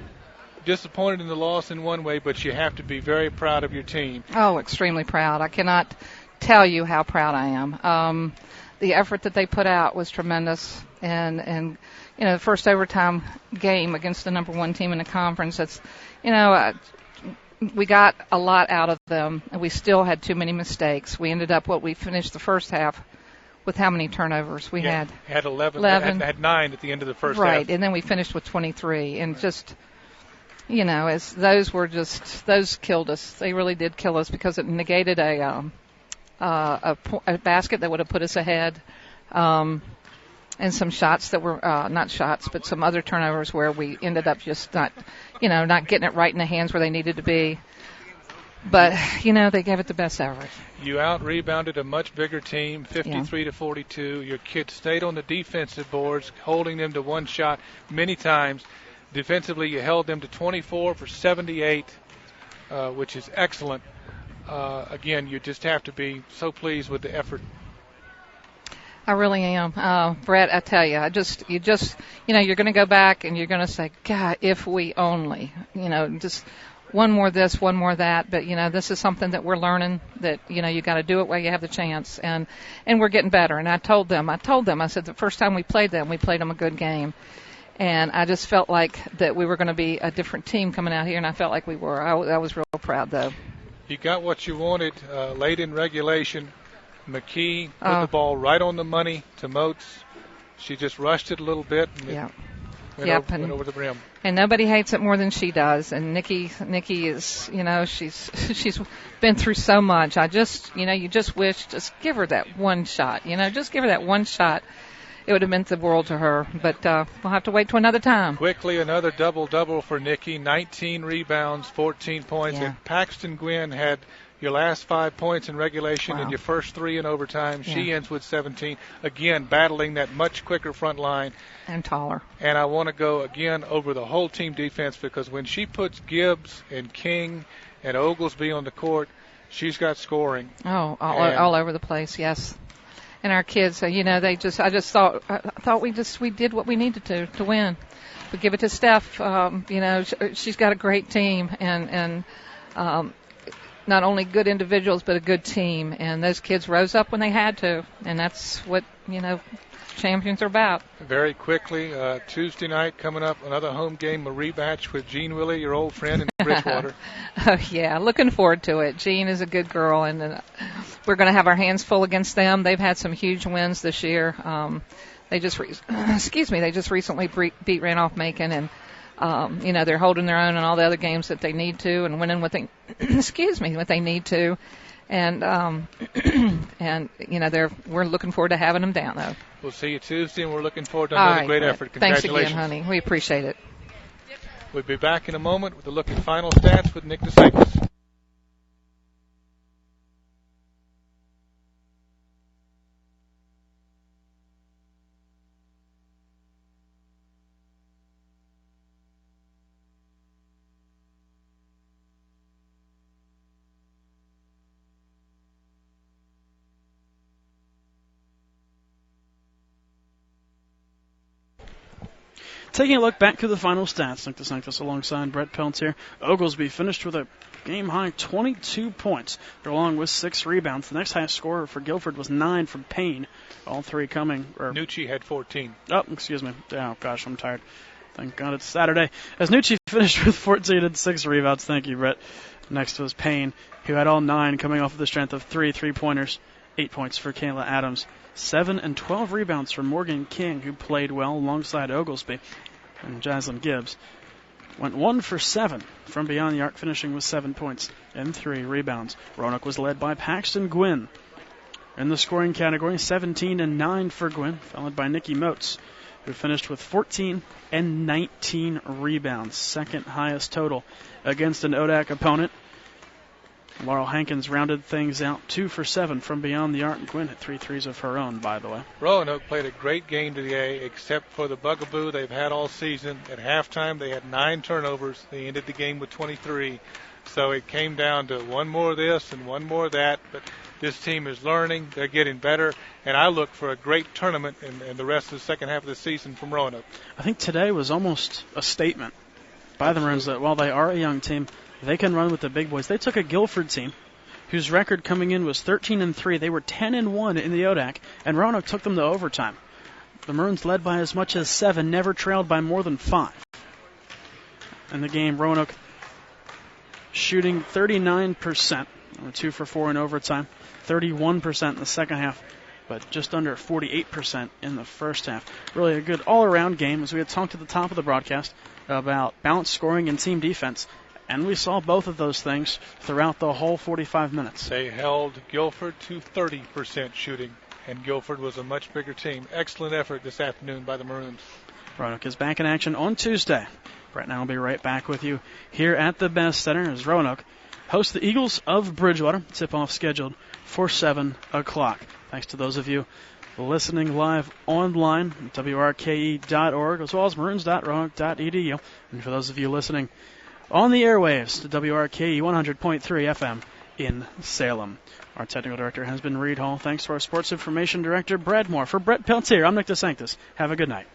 disappointed in the loss in one way, but you have to be very proud of your team. Oh, extremely proud. I cannot tell you how proud I am. The effort that they put out was tremendous, and you know, the first overtime game against the number one team in the conference. That's, you know, we got a lot out of them, and we still had too many mistakes. We ended up we finished the first half with how many turnovers we had? Had 11. Had 9 at the end of the first half. Right, and then we finished with 23, and just, you know, as those killed us. They really did kill us because it negated a basket that would have put us ahead, and some shots that were not shots, but some other turnovers where we ended up just not getting it right in the hands where they needed to be. But, you know, they gave it the best effort. You out-rebounded a much bigger team, 53-42. Your kids stayed on the defensive boards, holding them to one shot many times. Defensively, you held them to 24 for 78, which is excellent. Again, you just have to be so pleased with the effort. I really am. Brett, I tell you, you're going to go back and you're going to say, God, if we only, just one more this, one more that. But, this is something that we're learning that, you got to do it while you have the chance. And we're getting better. And I told them, I said the first time we played them a good game. And I just felt like that we were going to be a different team coming out here, and I felt like we were. I was real proud, though. You got what you wanted late in regulation. McKee put the ball right on the money to Moats. She just rushed it a little bit and went over the rim. And nobody hates it more than she does. And Nikki is, she's been through so much. I just, you just wish, just give her that one shot. Just give her that one shot. It would have meant the world to her. But we'll have to wait till another time. Quickly, another double-double for Nikki. 19 rebounds, 14 points. Yeah. And Paxton Gwynn had your last 5 points in regulation and your first 3 in overtime. Yeah. She ends with 17. Again, battling that much quicker front line. And taller. And I want to go again over the whole team defense, because when she puts Gibbs and King and Oglesby on the court, she's got scoring. Oh, all over the place, yes. And our kids, I thought we did what we needed to win. But give it to Steph. She's got a great team, and not only good individuals but a good team, and those kids rose up when they had to, and that's what champions are about. Very quickly, Tuesday night coming up, another home game, a rematch with Jean Willie, your old friend in Bridgewater. Oh, yeah, looking forward to it. Jean is a good girl, and we're going to have our hands full against them. They've had some huge wins this year. They just recently beat Randolph Macon, and they're holding their own in all the other games that they need to, and winning what they what they need to. And we're looking forward to having them down, though. We'll see you Tuesday, and we're looking forward to another great effort. Congratulations. Thanks again, honey. We appreciate it. We'll be back in a moment with a look at final stats with Nick DeSantis. Taking a look back through the final stats, Nick DeSantis alongside Brett Peltier. Oglesby finished with a game-high 22 points, along with 6 rebounds. The next highest scorer for Guilford was 9 from Payne, all 3 coming. Nucci had 14. Oh, excuse me. Oh, gosh, I'm tired. Thank God it's Saturday. As Nucci finished with 14 and 6 rebounds. Thank you, Brett. Next was Payne, who had all 9, coming off of the strength of 3 3-pointers. 8 points for Kayla Adams. 7 and 12 rebounds for Morgan King, who played well alongside Oglesby. And Jaslyn Gibbs went 1 for 7 from beyond the arc, finishing with 7 points and 3 rebounds. Roanoke was led by Paxton Gwynn. In the scoring category, 17 and 9 for Gwynn, followed by Nikki Motes, who finished with 14 and 19 rebounds, second highest total against an ODAC opponent. Laurel Hankins rounded things out 2 for 7 from beyond the arc. Gwynn hit 3 threes of her own, by the way. Roanoke played a great game today, except for the bugaboo they've had all season. At halftime, they had 9 turnovers. They ended the game with 23. So it came down to one more of this and one more of that. But this team is learning. They're getting better. And I look for a great tournament in the rest of the second half of the season from Roanoke. I think today was almost a statement by the Maroons that while they are a young team, they can run with the big boys. They took a Guilford team whose record coming in was 13 and 3. They were 10 and 1 in the ODAC, and Roanoke took them to overtime. The Maroons led by as much as 7, never trailed by more than 5. In the game, Roanoke shooting 39%, 2 for 4 in overtime, 31% in the second half, but just under 48% in the first half. Really a good all-around game, as we had talked at the top of the broadcast about balanced scoring and team defense. And we saw both of those things throughout the whole 45 minutes. They held Guilford to 30% shooting, and Guilford was a much bigger team. Excellent effort this afternoon by the Maroons. Roanoke is back in action on Tuesday. Brett and I will be right back with you here at the Best Center as Roanoke hosts the Eagles of Bridgewater. Tip-off scheduled for 7 o'clock. Thanks to those of you listening live online at WRKE.org as well as maroons.roanoke.edu. And for those of you listening on the airwaves to WRKE 100.3 FM in Salem. Our technical director has been Reed Hall. Thanks to our sports information director, Brad Moore. For Brett Peltier, I'm Nick DeSantis. Have a good night.